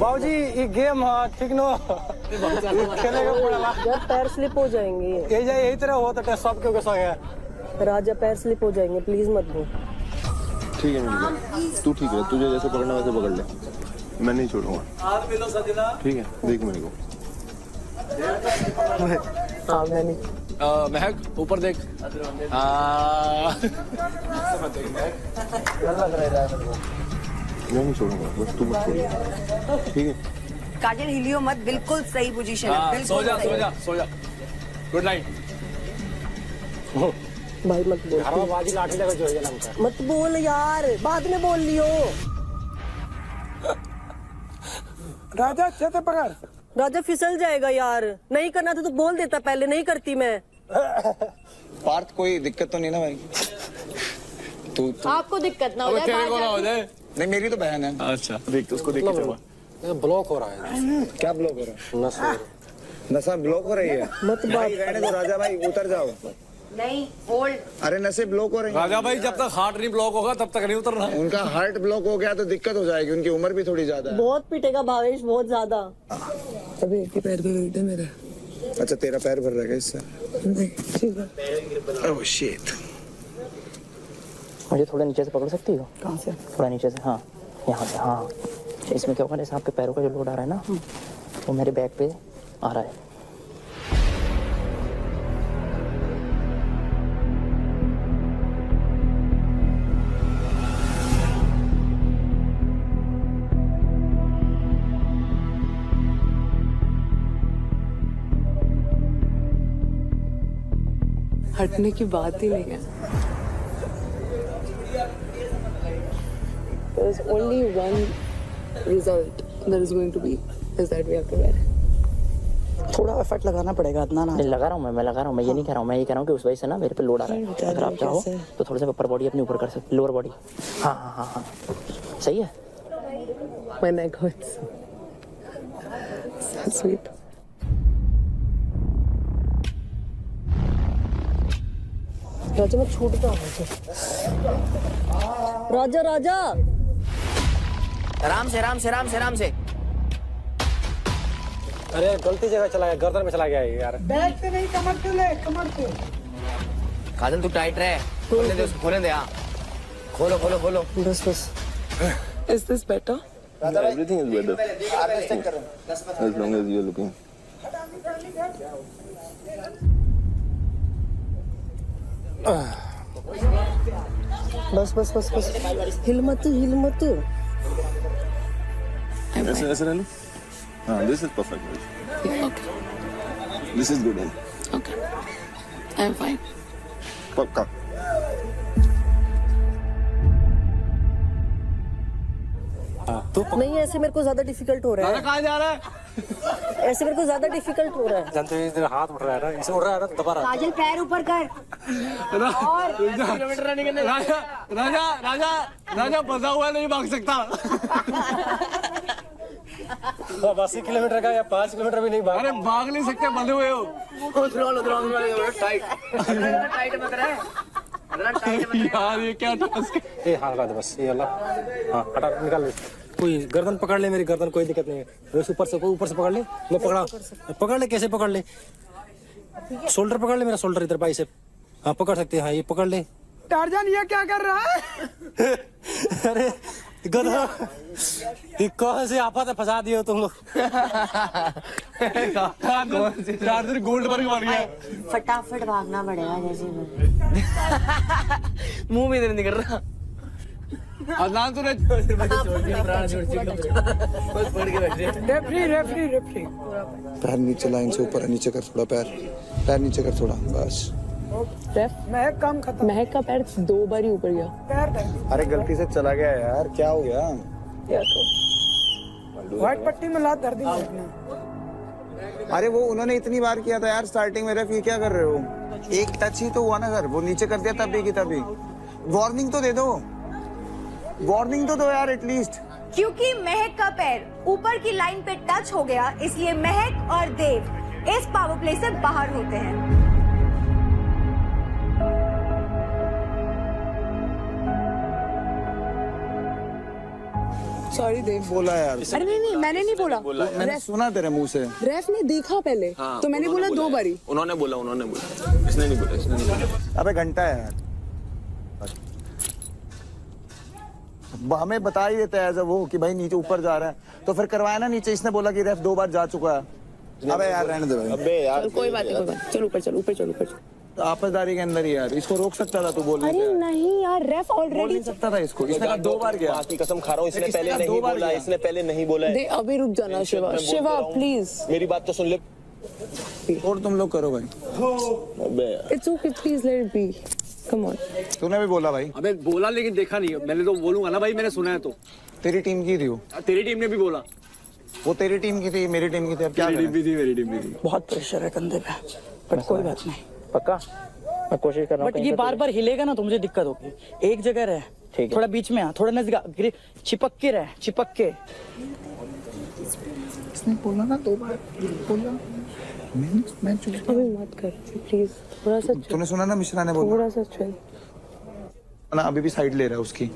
बाबूजी ये गेम ठीक नो खेलेगा पड़ेगा यार पैर स्लिप हो जाएंगे यही तरह होता है सब क्यों कैसा है राजा पैर स्लिप हो जाएंगे प्लीज मत दो ठीक है मेरी तू ठीक है, तुझे जैसे पकड़ना वैसे पकड़ ले, मैं नहीं छोड़ूंगा। ठीक है देख मेरे को। महक ऊपर देख। मैं नहीं छोड़ूंगा, बस तू मत छोड़। ठीक है काजल हिलियो मत, बिल्कुल सही पोजीशन है, बिल्कुल सो जा गुड नाइट। भाई मत बोल बाजी लाठी लगा जो है मत बोल यार बाद में बोल लियो। राजा अच्छे से पकड़। राजा फिसल जाएगा यार, नहीं करना था तो बोल देता पहले, नहीं करती मैं। पार्थ कोई दिक्कत तो नहीं ना भाई? तू आपको दिक्कत ना हो जाए नहीं, मेरी तो बहन है। अच्छा देख तो उसको देख के चला। ब्लॉक हो रहा है। क्या ब्लॉक हो रहा है? नसा ब्लॉक हो रही है। मत भाई रहने दो राजा भाई, उतर जाओ। नहीं होल्ड। अरे नसें ब्लॉक हो रही हैं। राजा भाई जब तक हार्ट नहीं ब्लॉक होगा तब तक नहीं उतरना। उनका हार्ट ब्लॉक हो गया तो दिक्कत हो जाएगी, उनकी उम्र भी थोड़ी ज्यादा है। बहुत पीटेगा भावेश, बहुत ज्यादा। अबे एक ही पैर पे वेट है मेरा। अच्छा तेरा पैर भर रहेगा इससे? नहीं ठीक है। Oh shit. मुझे थोड़ा नीचे से पकड़ सकती हो? कहाँ से? थोड़ा नीचे से, हाँ यहाँ से। हाँ इसमें क्या होगा, जैसे आपके पैरों का जो लोड आ रहा है ना वो मेरे बैक पे आ रहा है। हटने की बात ही नहीं है। There is only one result that is going to be is that we have to wear it. थोड़ा एफर्ट लगाना पड़ेगा अदनान। नहीं लगा रहा हूँ मैं लगा रहा हूँ, मैं ये नहीं कह रहा हूँ, मैं ये कह रहा हूँ कि उस वजह से ना मेरे पे लोड आ रहा है। अगर आप चाहो तो थोड़ा सा अपर बॉडी अपनी ऊपर कर सकते, लोअर बॉडी। हाँ हाँ हाँ हाँ सही है। My neck hurts. So sweet. राजा मैं छूट रहा हूँ। राजा राजा आराम से आराम से आराम से आराम से। अरे गलती जगह चला गया, गर्दन में चला गया यार। बैक से नहीं, कमर से ले, कमर से। काजल तू टाइट रहे, खोलने दे उसको, खोलने दे। हाँ खोलो खोलो खोलो। बस बस। Is this better? Everything is better as long as you are looking. बस बस बस बस। हिल मत हिल मत। ऐसे ऐसे रह लो। हाँ this is perfect. Okay. This is good. Okay. I'm fine. पक्का। नहीं ऐसे मेरे को ज्यादा डिफिकल्ट हो रहा है। कहाँ जा रहा है? ऐसे मेरे को ज्यादा डिफिकल्ट हो रहा है। जानते हो इधर हाथ उठ रहा है ना, इसे उठ रहा है ना तो दबा रहा है। काजल पैर ऊपर कर। और किलोमीटर रनिंग करने। राजा राजा राजा राजा फंसा हुआ नहीं भाग सकता। अब 80 किलोमीटर का या 5 किलोमीटर भी नहीं भाग। अरे भाग नहीं सकते, बंधे हुए हो। टाइट टाइट मत रहे यार, ये क्या टास्क है? ए हाँ लगा दे बस, ये अल्लाह। हाँ हटा निकाल ले। कोई गर्दन पकड़ ले मेरी, गर्दन कोई दिक्कत नहीं है। बस ऊपर से पकड़ ले। मैं पकड़ ले। कैसे पकड़ ले? शोल्डर पकड़ ले मेरा, शोल्डर इधर बाइसेप। हाँ पकड़ सकते हैं। हाँ ये पकड़ ले, टार्जन ये क्या कर रहा है? अरे गधा, ये कौन सी आफत है फंसा दिए हो तुम लोग? चार्जर गोल्ड पर बन गया। फटाफट भागना पड़ेगा जैसे मुंह में इधर निकल रहा। अदनान तूने रेफरी रेफरी रेफरी पैर नीचे लाइन से ऊपर नीचे कर थोड़ा, पैर नीचे कर थोड़ा, बस। महक काम खत्म। महक का पैर 2 बार ही ऊपर गया। पैर अरे गलती से चला गया यार, क्या हो गया? व्हाइट पट्टी में लात धर दी महक ने। अरे वो उन्होंने इतनी बार किया था यार स्टार्टिंग में, रेफ ये क्या कर रहे हो? एक टच ही तो हुआ ना सर, वो नीचे कर दिया तभी की तभी। वार्निंग तो दे दो, वार्निंग तो दो यार एटलीस्ट। क्योंकि महक का पैर ऊपर की लाइन पे टच हो गया, इसलिए महक और देव इस पावर प्ले से बाहर होते हैं। सॉरी देव। बोला यार, अरे नहीं, मैंने नहीं बोला। मैंने सुना तेरे मुंह से। रेफ ने देखा पहले, तो मैंने बोला 2 बारी। उन्होंने बोला, इसने नहीं बोला। अबे घंटा है यार, हमें बता ही देता है वो कि भाई नीचे ऊपर जा रहा है, तो फिर करवाया ना नीचे। इसने बोला कि रेफ 2 बार जा चुका है। अबे यार रहने दे भाई। अबे यार कोई बात नहीं, चल ऊपर। तो आपसदारी के अंदर ही यार, इसको रोक सकता था तू बोलने से। अरे नहीं यार, रेफ बोल ऑलरेडी नहीं सकता था इसको, इसने कहा 2 बार गया। माँ की कसम खा रहा हूँ, इसने पहले नहीं बोला, इसने पहले नहीं बोला है। दे अभी रुक जाना शिवा, शिवा प्लीज। मेरी बात तो सुन ले। और तुम लोग करो भाई। अबे यार it's okay, please let it be, come on. तूने भी बोला भाई। अबे बोला लेकिन देखा नहीं, मैंने तो बोलूंगा ना भाई, मैंने सुना है तो। तेरी टीम की थी वो, तेरी टीम ने भी बोला। वो तेरी टीम की थी, मेरी टीम की थी, अब क्या मेरी टीम करें? भी थी, मेरी टीम भी थी। बहुत प्रेशर है कंधे पे, पर कोई बात नहीं। पक्का मैं कोशिश कर रहा हूँ। बट ये बार बार हिलेगा ना तो मुझे दिक्कत होगी। एक जगह रहे, ठीक है। थोड़ा बीच में आ, थोड़ा नजदीक, चिपक के रहे, चिपक के। इसने बोला ना 2 बार, बोला मैं चुप। अभी मत कर प्लीज, थोड़ा सा तूने सुना ना मिश्रा ने बोला थोड़ा सा चल ना, अभी भी साइड ले रहा है उसकी।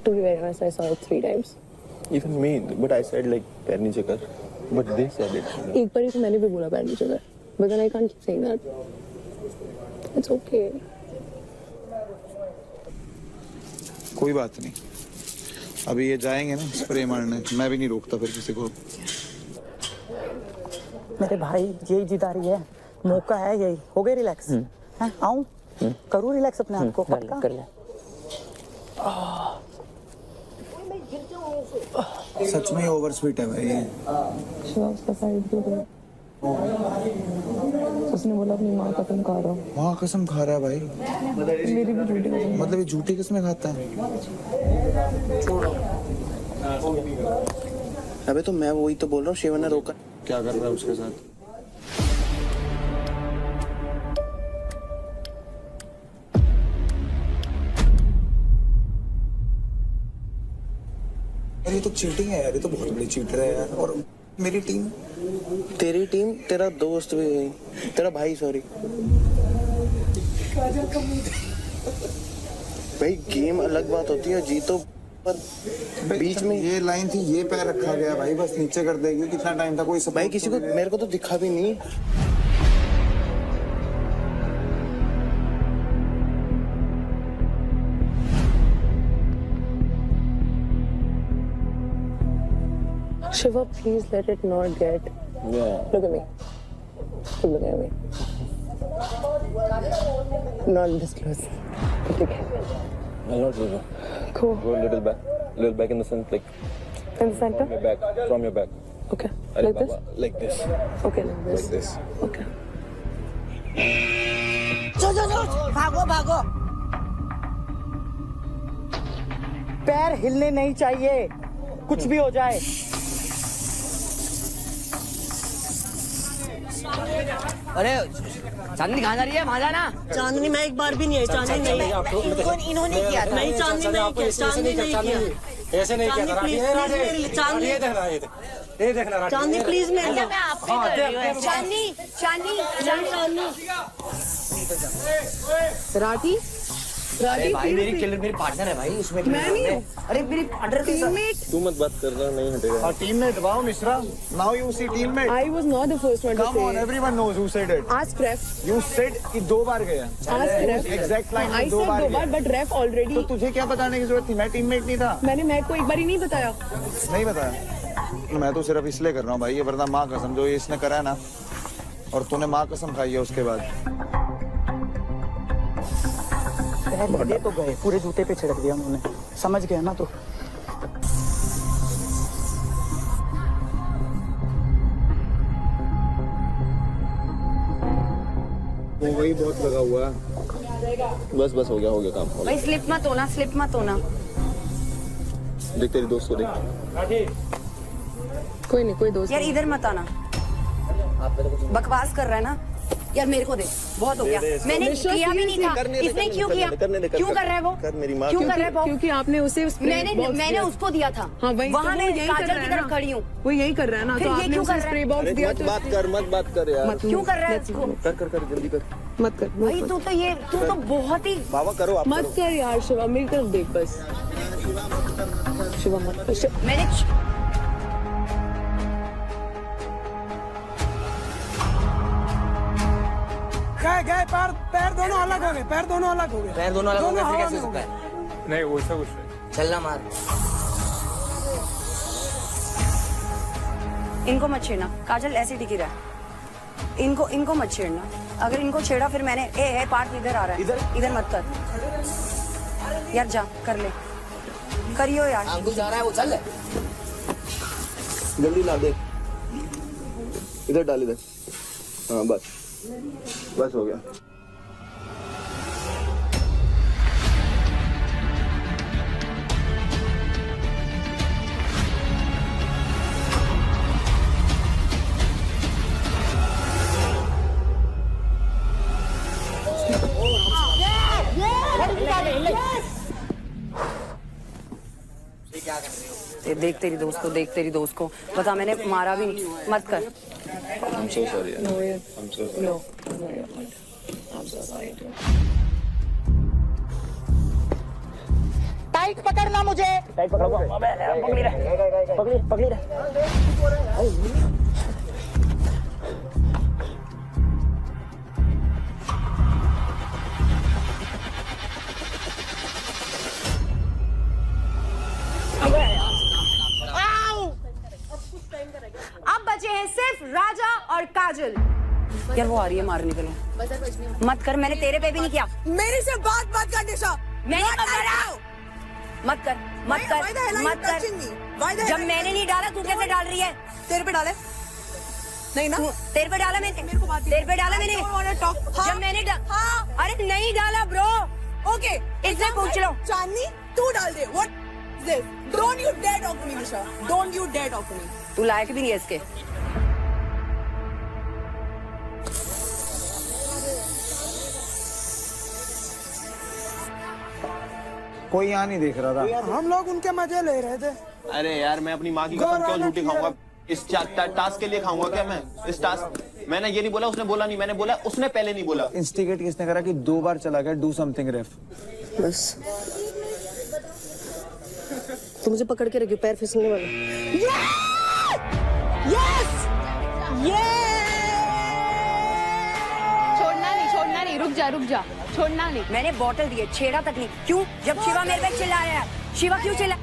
To be very honest, I saw it 3 times. Even me, but I said like पैर नीचे कर, but they said it. एक बार ही तो मैंने भी बोला पैर नीचे कर, but then I can't keep saying that. It's okay. कोई बात नहीं, अभी ये जाएंगे ना स्प्रे मारने, मैं भी नहीं रोकता फिर किसी को। मेरे भाई यही जिदारी है, मौका है यही। हो गए रिलैक्स? हैं आऊं करूं रिलैक्स अपने आप को? पक्का कर ले। सच में ओवर स्वीट है भाई। शिवा उसका साइड क्यों कर? उसने बोला अपनी माँ कसम खा रहा हूँ। माँ कसम खा रहा है भाई? मेरी भी झूठी कसम। मतलब ये झूठी किस्में खाता है? अबे तो मैं वही तो बोल रहा हूँ, शिवा ने रोका। क्या कर रहा है उसके साथ? ये तो चीटिंग है यार, ये तो बहुत बड़ी चीटर है यार। और मेरी टीम, तेरी टीम, तेरा दोस्त भी है, तेरा भाई, सॉरी भाई। गेम अलग बात होती है, जीतो पर बीच में ये लाइन थी, ये पैर रखा गया भाई, बस नीचे कर देगी। कितना टाइम था कोई भाई, किसी को मेरे को तो दिखा भी नहीं। Shiva, please let it not get. Yeah. Look at me. Keep looking at me. Not this close. Okay. I'll not leave you. Cool. Go a little back in the sense, like In the center? from your back. Okay. Arre Like this? Baba, like this. Okay, like this. Like this. Okay. चलो भागो भागो। पैर हिलने नहीं चाहिए, कुछ भी हो जाए। अरे चांदनी कहाँ जा रही है? वहाँ जाना। चांदनी मैं एक बार भी नहीं आई। चांदनी नहीं, इन्होंने किया था। नहीं चांदनी नहीं किया, चांदनी नहीं किया। ऐसे नहीं किया। चांदनी ये देखना चांदनी प्लीज मेरे लिए। मैं आपसे कर रही हूँ। चांदनी राठी अरे भाई मेरी किलर मेरी पार्टनर है भाई उसमें मैं नहीं हूँ। अरे मेरी पार्टनर के साथ तू मत बात करना, नहीं हटेगा। Teammate wow Mishra, now you see teammate. I was not the first one to Come on, say. everyone knows who said it. Ask ref. You said कि 2 बार गया। Ask ref. Exact line I में 2 said बार 2 गया। बार, but ref already. तो तुझे क्या बताने की जरूरत थी? मैं टीममेट नहीं था। मैंने महक को एक बार ही नहीं बताया। नहीं बताया। मैं तो सिर्फ इसलिए कर रहा हूँ भाई, ये वरना माँ कसम जो ये इसने करा है ना, और तूने माँ कसम खाई है उसके बाद। ये तो गए, पूरे जूते पे छिड़क दिया उन्होंने, समझ गया ना तो। वो वही बहुत लगा हुआ है। बस बस हो गया काम। भाई स्लिप मत होना, स्लिप मत होना। देख तेरी दोस्त को देख। कोई नहीं, कोई दोस्त यार इधर मत आना, बकवास कर रहा है ना यार। मेरे को दे, बहुत हो गया। मैंने किया भी नहीं था, इसने क्यों किया? क्यों कर रहा है वो? क्यों कर रहा है वो? क्योंकि आपने उसे मैंने उसको दिया था। हाँ, वही तो वहाँ वो मैं यही काजल कर रहा की है तरफ ना। खड़ी हूँ। वो यही कर रहा है ना, फिर तो ये आपने क्यों उसे कर रहा है? स्प्रे बॉक्स दिया तो मत बात कर यार। क्यों कर रहा है इसको? कर जल्दी कर। मत कर भाई तू तो बहुत ही बाबा करो आप। मत कर यार शिवा, मेरी तरफ देख बस। शिवा मत कर। मैंने गए पैर दोनों अलग हो गए, पैर दोनों अलग हो गए। पैर दोनों अलग हो गए, फिर हवा कैसे में हो हो सकता है? नहीं वैसा कुछ नहीं। चलना मार। इनको मत छेड़ना, काजल ऐसे टिकी रहा। इनको मत छेड़ना, अगर इनको छेड़ा फिर मैंने पार्थ इधर आ रहा है, इधर मत कर यार, जा कर ले, करियो यार। अंकुल जा रहा है वो, चल जल्दी ला दे, इधर डाल इधर। हाँ बस हो गया। देख तेरी दोस्त को बता, मैंने मारा भी नहीं, मत कर। I'm so sorry यार। I'm so sorry। No, I'm so sorry too। Tight पकड़ना मुझे। टाइट पकड़ो। पकड़ी रहे। अब बचे हैं सिर्फ राजा और काजल। यार वो आ रही है मारने के लिए, मत कर। मैंने तेरे पे भी नहीं किया। मेरे से बात कर निशा। मैंने मत कर। जब मैंने नहीं डाला तू कैसे डाल रही है? तेरे पे डाले नहीं ना? तेरे पे डाला मैंने, तेरे पे डाला मैंने। जब मैंने अरे नहीं डाला ब्रो। ओके, इससे पूछ लो। चांदनी तू डाल दे। What this? Don't you dare talk to me Nisha, don't you dare talk to me. तू लायक भी नहीं है इसके। कोई यहाँ नहीं देख रहा था। हम लोग उनके मजे ले रहे थे। अरे यार मैं अपनी माँ की कसम क्यों झूठी खाऊंगा? इस टास्क के लिए खाऊंगा क्या मैं? इस टास्क मैंने ये नहीं बोला, उसने बोला नहीं, मैंने बोला उसने पहले नहीं बोला। इंस्टिगेट किसने करा कि 2 बार चला गया? डू समथिंग रेफ। बस तो मुझे पकड़ के रखियो, पैर फिसलने वाला। यस छोड़ना नहीं, रुक जा, छोड़ना नहीं। मैंने बॉटल दी है, छेड़ा तक नहीं। क्यों? जब शिवा मेरे पे चिल्ला रहा है। शिवा क्यों चिल्ला?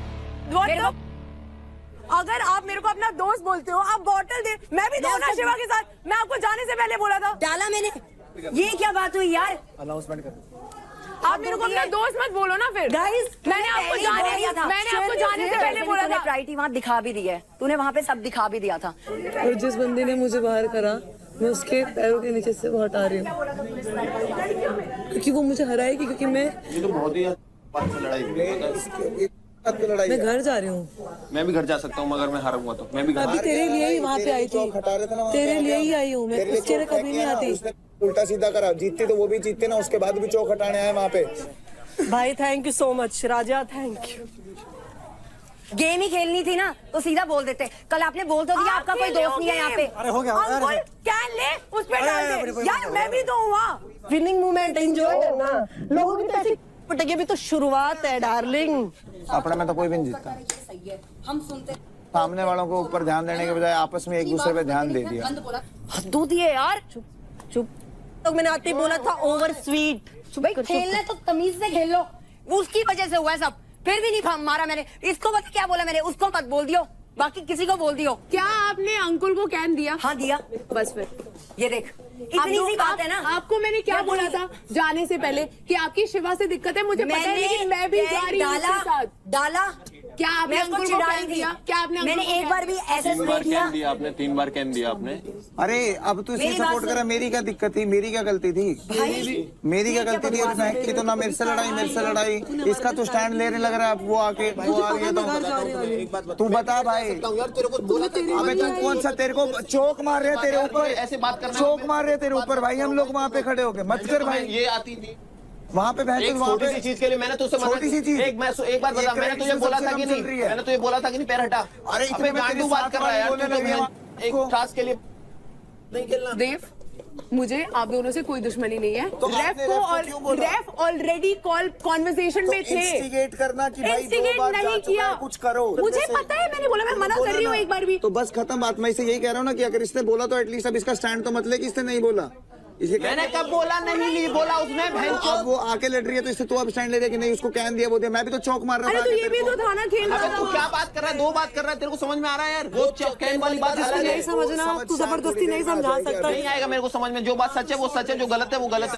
अगर आप मेरे को अपना दोस्त बोलते हो, आप बॉटल दे। मैं भी दूं ना शिवा के साथ। मैं आपको जाने से पहले बोला था। डाला मैंने। ये क्या बात हुई यार? अनाउंसमेंट कर। आप मेरे को अपना दोस्त मत बोलो ना फिर। गाइस मैंने आपको जाने से पहले बोला था। प्रायोरिटी वहाँ दिखा भी दी है तूने, वहाँ पे सब दिखा भी दिया था। और जिस बंदे ने मुझे बाहर करा, मैं उसके पैरों के नीचे से वो हटा रही हूँ, क्योंकि वो मुझे हराएगी। क्योंकि मैं ये तो बहुत ही लड़ाई। मैं घर जा रही हूँ। मैं भी घर जा सकता हूँ मगर मैं हारूंगा तो मैं भी घर। अभी तेरे लिए ही वहाँ पे आई थी, तेरे लिए ही आई हूँ मैं, उसके लिए कभी नहीं आती। उल्टा सीधा करा, जीतती तो वो भी जीतते ना, उसके बाद भी चौक हटाने आए वहाँ पे। भाई thank you so much Raja, thank you. Game ही खेलनी थी ना तो सीधा बोल देते। कल आपने बोल तो दिया आपका कोई दोस्त नहीं है यहाँ पे। अरे हो गया अंकुल कैन ले, उस पे डाल दे यार। मैं भी तो हुआ। विनिंग मोमेंट एंजॉय करना, लोगों की तो ऐसी बट ये भी तो शुरुआत है डार्लिंग। अपने में तो कोई भी नहीं जीतता। हम सुनते सामने वालों को ऊपर ध्यान देने के बजाय आपस में एक दूसरे पे ध्यान दे दिया। हद्दू दिए यार। चुप चुप। तो मैंने आते ही बोला था ओवर स्वीट। भाई खेलना तो तमीज से खेल लो, उसकी वजह से हुआ है सब। फिर भी नहीं मारा मैंने इसको, पता क्या बोला मैंने, उसको मत बोल दियो, बाकी किसी को बोल दियो। क्या आपने अंकुल को कैन दिया? हाँ दिया। बस फिर ये देख, इतनी सी बात है ना। आपको मैंने क्या बोला था जाने से पहले कि आपकी शिवा से दिक्कत है, मुझे पता है, लेकिन मैं भी जा रही हूँ उसके साथ। डाला क्या आपने अंकुल को कैन दिया? क्या आपने मैंने एक बार भी ऐसे नहीं किया। आपने 3 बार कैन दिया आपने। अरे अब तू इसे सपोर्ट करा, मेरी क्या दिक्कत थी, मेरी क्या गलती थी, मेरी क्या गलती थी। और महक की तो ना मेरे से लड़ाई, इसका तो स्टैंड लेने लग रहा है। अब वो आ रही है तो तू बता भाई। अबे तू कौन सा, तेरे को चौक मार रहे तेरे ऊपर, ऐसे बात करना, चौक मार रहे तेरे ऊपर भाई। हम लोग वहाँ पे खड़े हो गए, मत कर भाई। ये आती थी वहाँ पे एक छोटी सी चीज के लिए मैंने तुझसे छोटी सी चीज एक बार बता, मैंने तुझे बोला था कि नहीं, मैंने तुझे बोला था कि नहीं पैर हटा। अरे अबे गांडू बात कर रहा है यार तू तो। एक टास्क के लिए नहीं खेलना। देव, मुझे आप दोनों से कोई दुश्मनी नहीं है। तो रेफ ऑलरेडी कॉल कॉन्वर्सेशन में थे। इंस्टिगेट करना कि भाई इंस्टिगेट नहीं किया, कुछ करो। मुझे पता है, मैंने बोला मैं मना कर रही हूँ एक बार भी। तो बस खत्म बात। मैं इसे यही कह रहा हूँ ना कि अगर इसने बोला तो एटलीस्ट अब इसका स्टैंड तो मत ले कि इसने नहीं बोला। मैंने कब बोला नहीं ली, बोला उसने। अब वो आके लड़ रही है तो इससे तो अब स्टैंड ले रही है कि नहीं, उसको कैन दिया वो दिया। मैं भी तो चौक मार रहा था। अरे तो ये भी तो था ना खेल रहा तू था। क्या बात कर रहा है, 2 बात कर रहा है, तेरे को समझ में आ रहा है यार। वो कैन वाली बात अलग है। समझना, तू जबरदस्ती नहीं समझा सकता। नहीं आएगा मेरे को समझ में। जो बात सच है वो सच है, जो गलत है वो गलत है।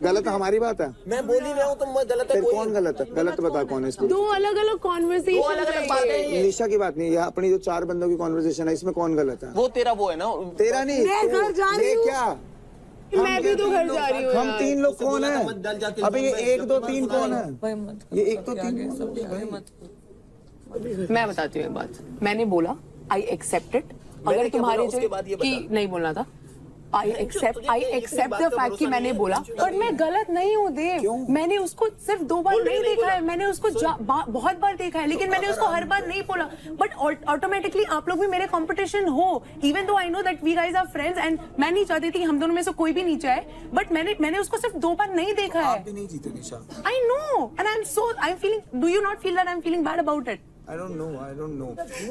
गलत हमारी बात है। मैं बोल ही रहा हूँ तो गलत है। कौन गलत है? गलत बता कौन है इसमें। दो अलग अलग कॉन्वर्सेशन है। निशा की बात नहीं, ये अपनी जो 4 बंदों की कॉन्वर्सेशन है, इसमें कौन गलत है? वो तेरा वो है ना। तेरा नहीं, मैं घर जा रही हूँ। क्या मैं भी तो घर जा रही हूँ। हम 3 लोग कौन है? अबे ये 1 2 3 कौन है? ये 1 2 3। मैं बताती हूँ एक बात, मैंने बोला आई एक्सेप्ट इट। अगर तुम्हारे कि नहीं बोलना था, आई एक्सेप्ट द फैक्ट कि मैंने बोला, बट मैं गलत नहीं हूँ देव। मैंने उसको सिर्फ 2 बार नहीं देखा है, मैंने उसको बहुत बार देखा है, लेकिन मैंने उसको हर बार नहीं बोला। बट ऑटोमेटिकली आप लोग भी मेरे कंपटीशन हो, even though I know that we guys are friends and मैं नहीं चाहती थी कि हम दोनों में से कोई भी नीचे आए, बट मैंने उसको सिर्फ 2 बार नहीं देखा है। आप भी नहीं जीते Nisha. I know and I am feeling, do you not feel that I am feeling bad about it? I don't know.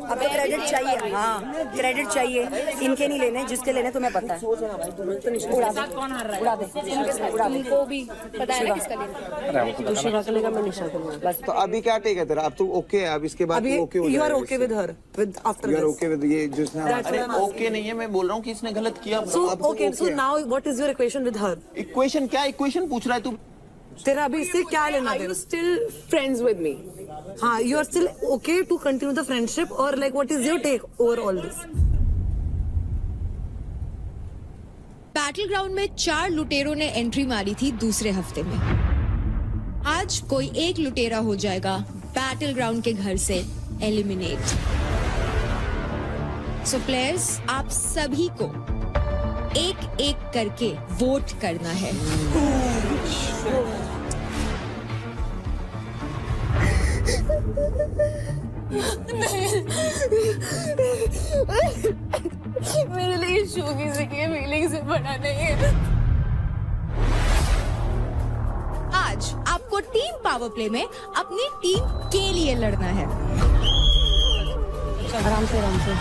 अब तो क्रेडिट चाहिए, हाँ क्रेडिट चाहिए, इनके नहीं लेने, जिसके लेने तुम्हें पता है। उड़ा दे को भी पता है ना किसका लेना। शिवा का लेगा, मैं निशा का लूंगा। तो अभी क्या टेक है तेरा? अब तू ओके है? अब इसके बाद तू ओके हो जाएगा? You are okay with her, with after you are okay with ये जिसने। अरे ओके नहीं है, मैं बोल रहा हूँ कि इसने गलत किया। Okay, so now what is your equation with her? Equation क्या इक्वेशन पूछ रहा है तू? तेरा अभी इससे क्या लेना Are you still friends with me? हाँ, you are still okay to continue the friendship or like what is your take over all this? Battle ground में 4 लुटेरों ने एंट्री मारी थी दूसरे हफ्ते में। आज कोई एक लुटेरा हो जाएगा बैटल ग्राउंड के घर से एलिमिनेट। सो प्लेयर्स, आप सभी को एक एक करके वोट करना है। मेरे लिए शो किसी की फीलिंग से बड़ा नहीं है। आज आपको टीम पावर प्ले में अपनी टीम के लिए लड़ना है। आराम से आराम से।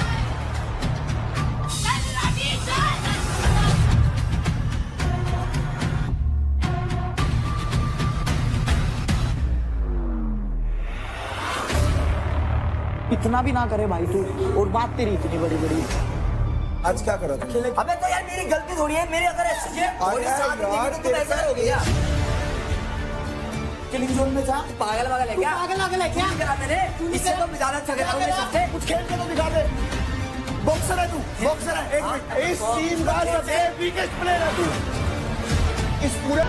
इतना भी ना करे भाई तू, और बात तेरी इतनी बड़ी बड़ी। आज क्या करा तूने? अबे तो यार मेरी गलती थोड़ी है, मेरी अगर तो ऐसा हो गया। किलिंग जोन में जा। पागल वागल है क्या? पागल है क्या? करा मैंने, इससे तो ज्यादा अच्छा करा मैंने सबसे। कुछ खेल के तो दिखा दे। बॉक्सर है तू, बॉक्सर है। 1 मिनट, इस टीम का सबसे वीकेस्ट प्लेयर है तू इस पूरे।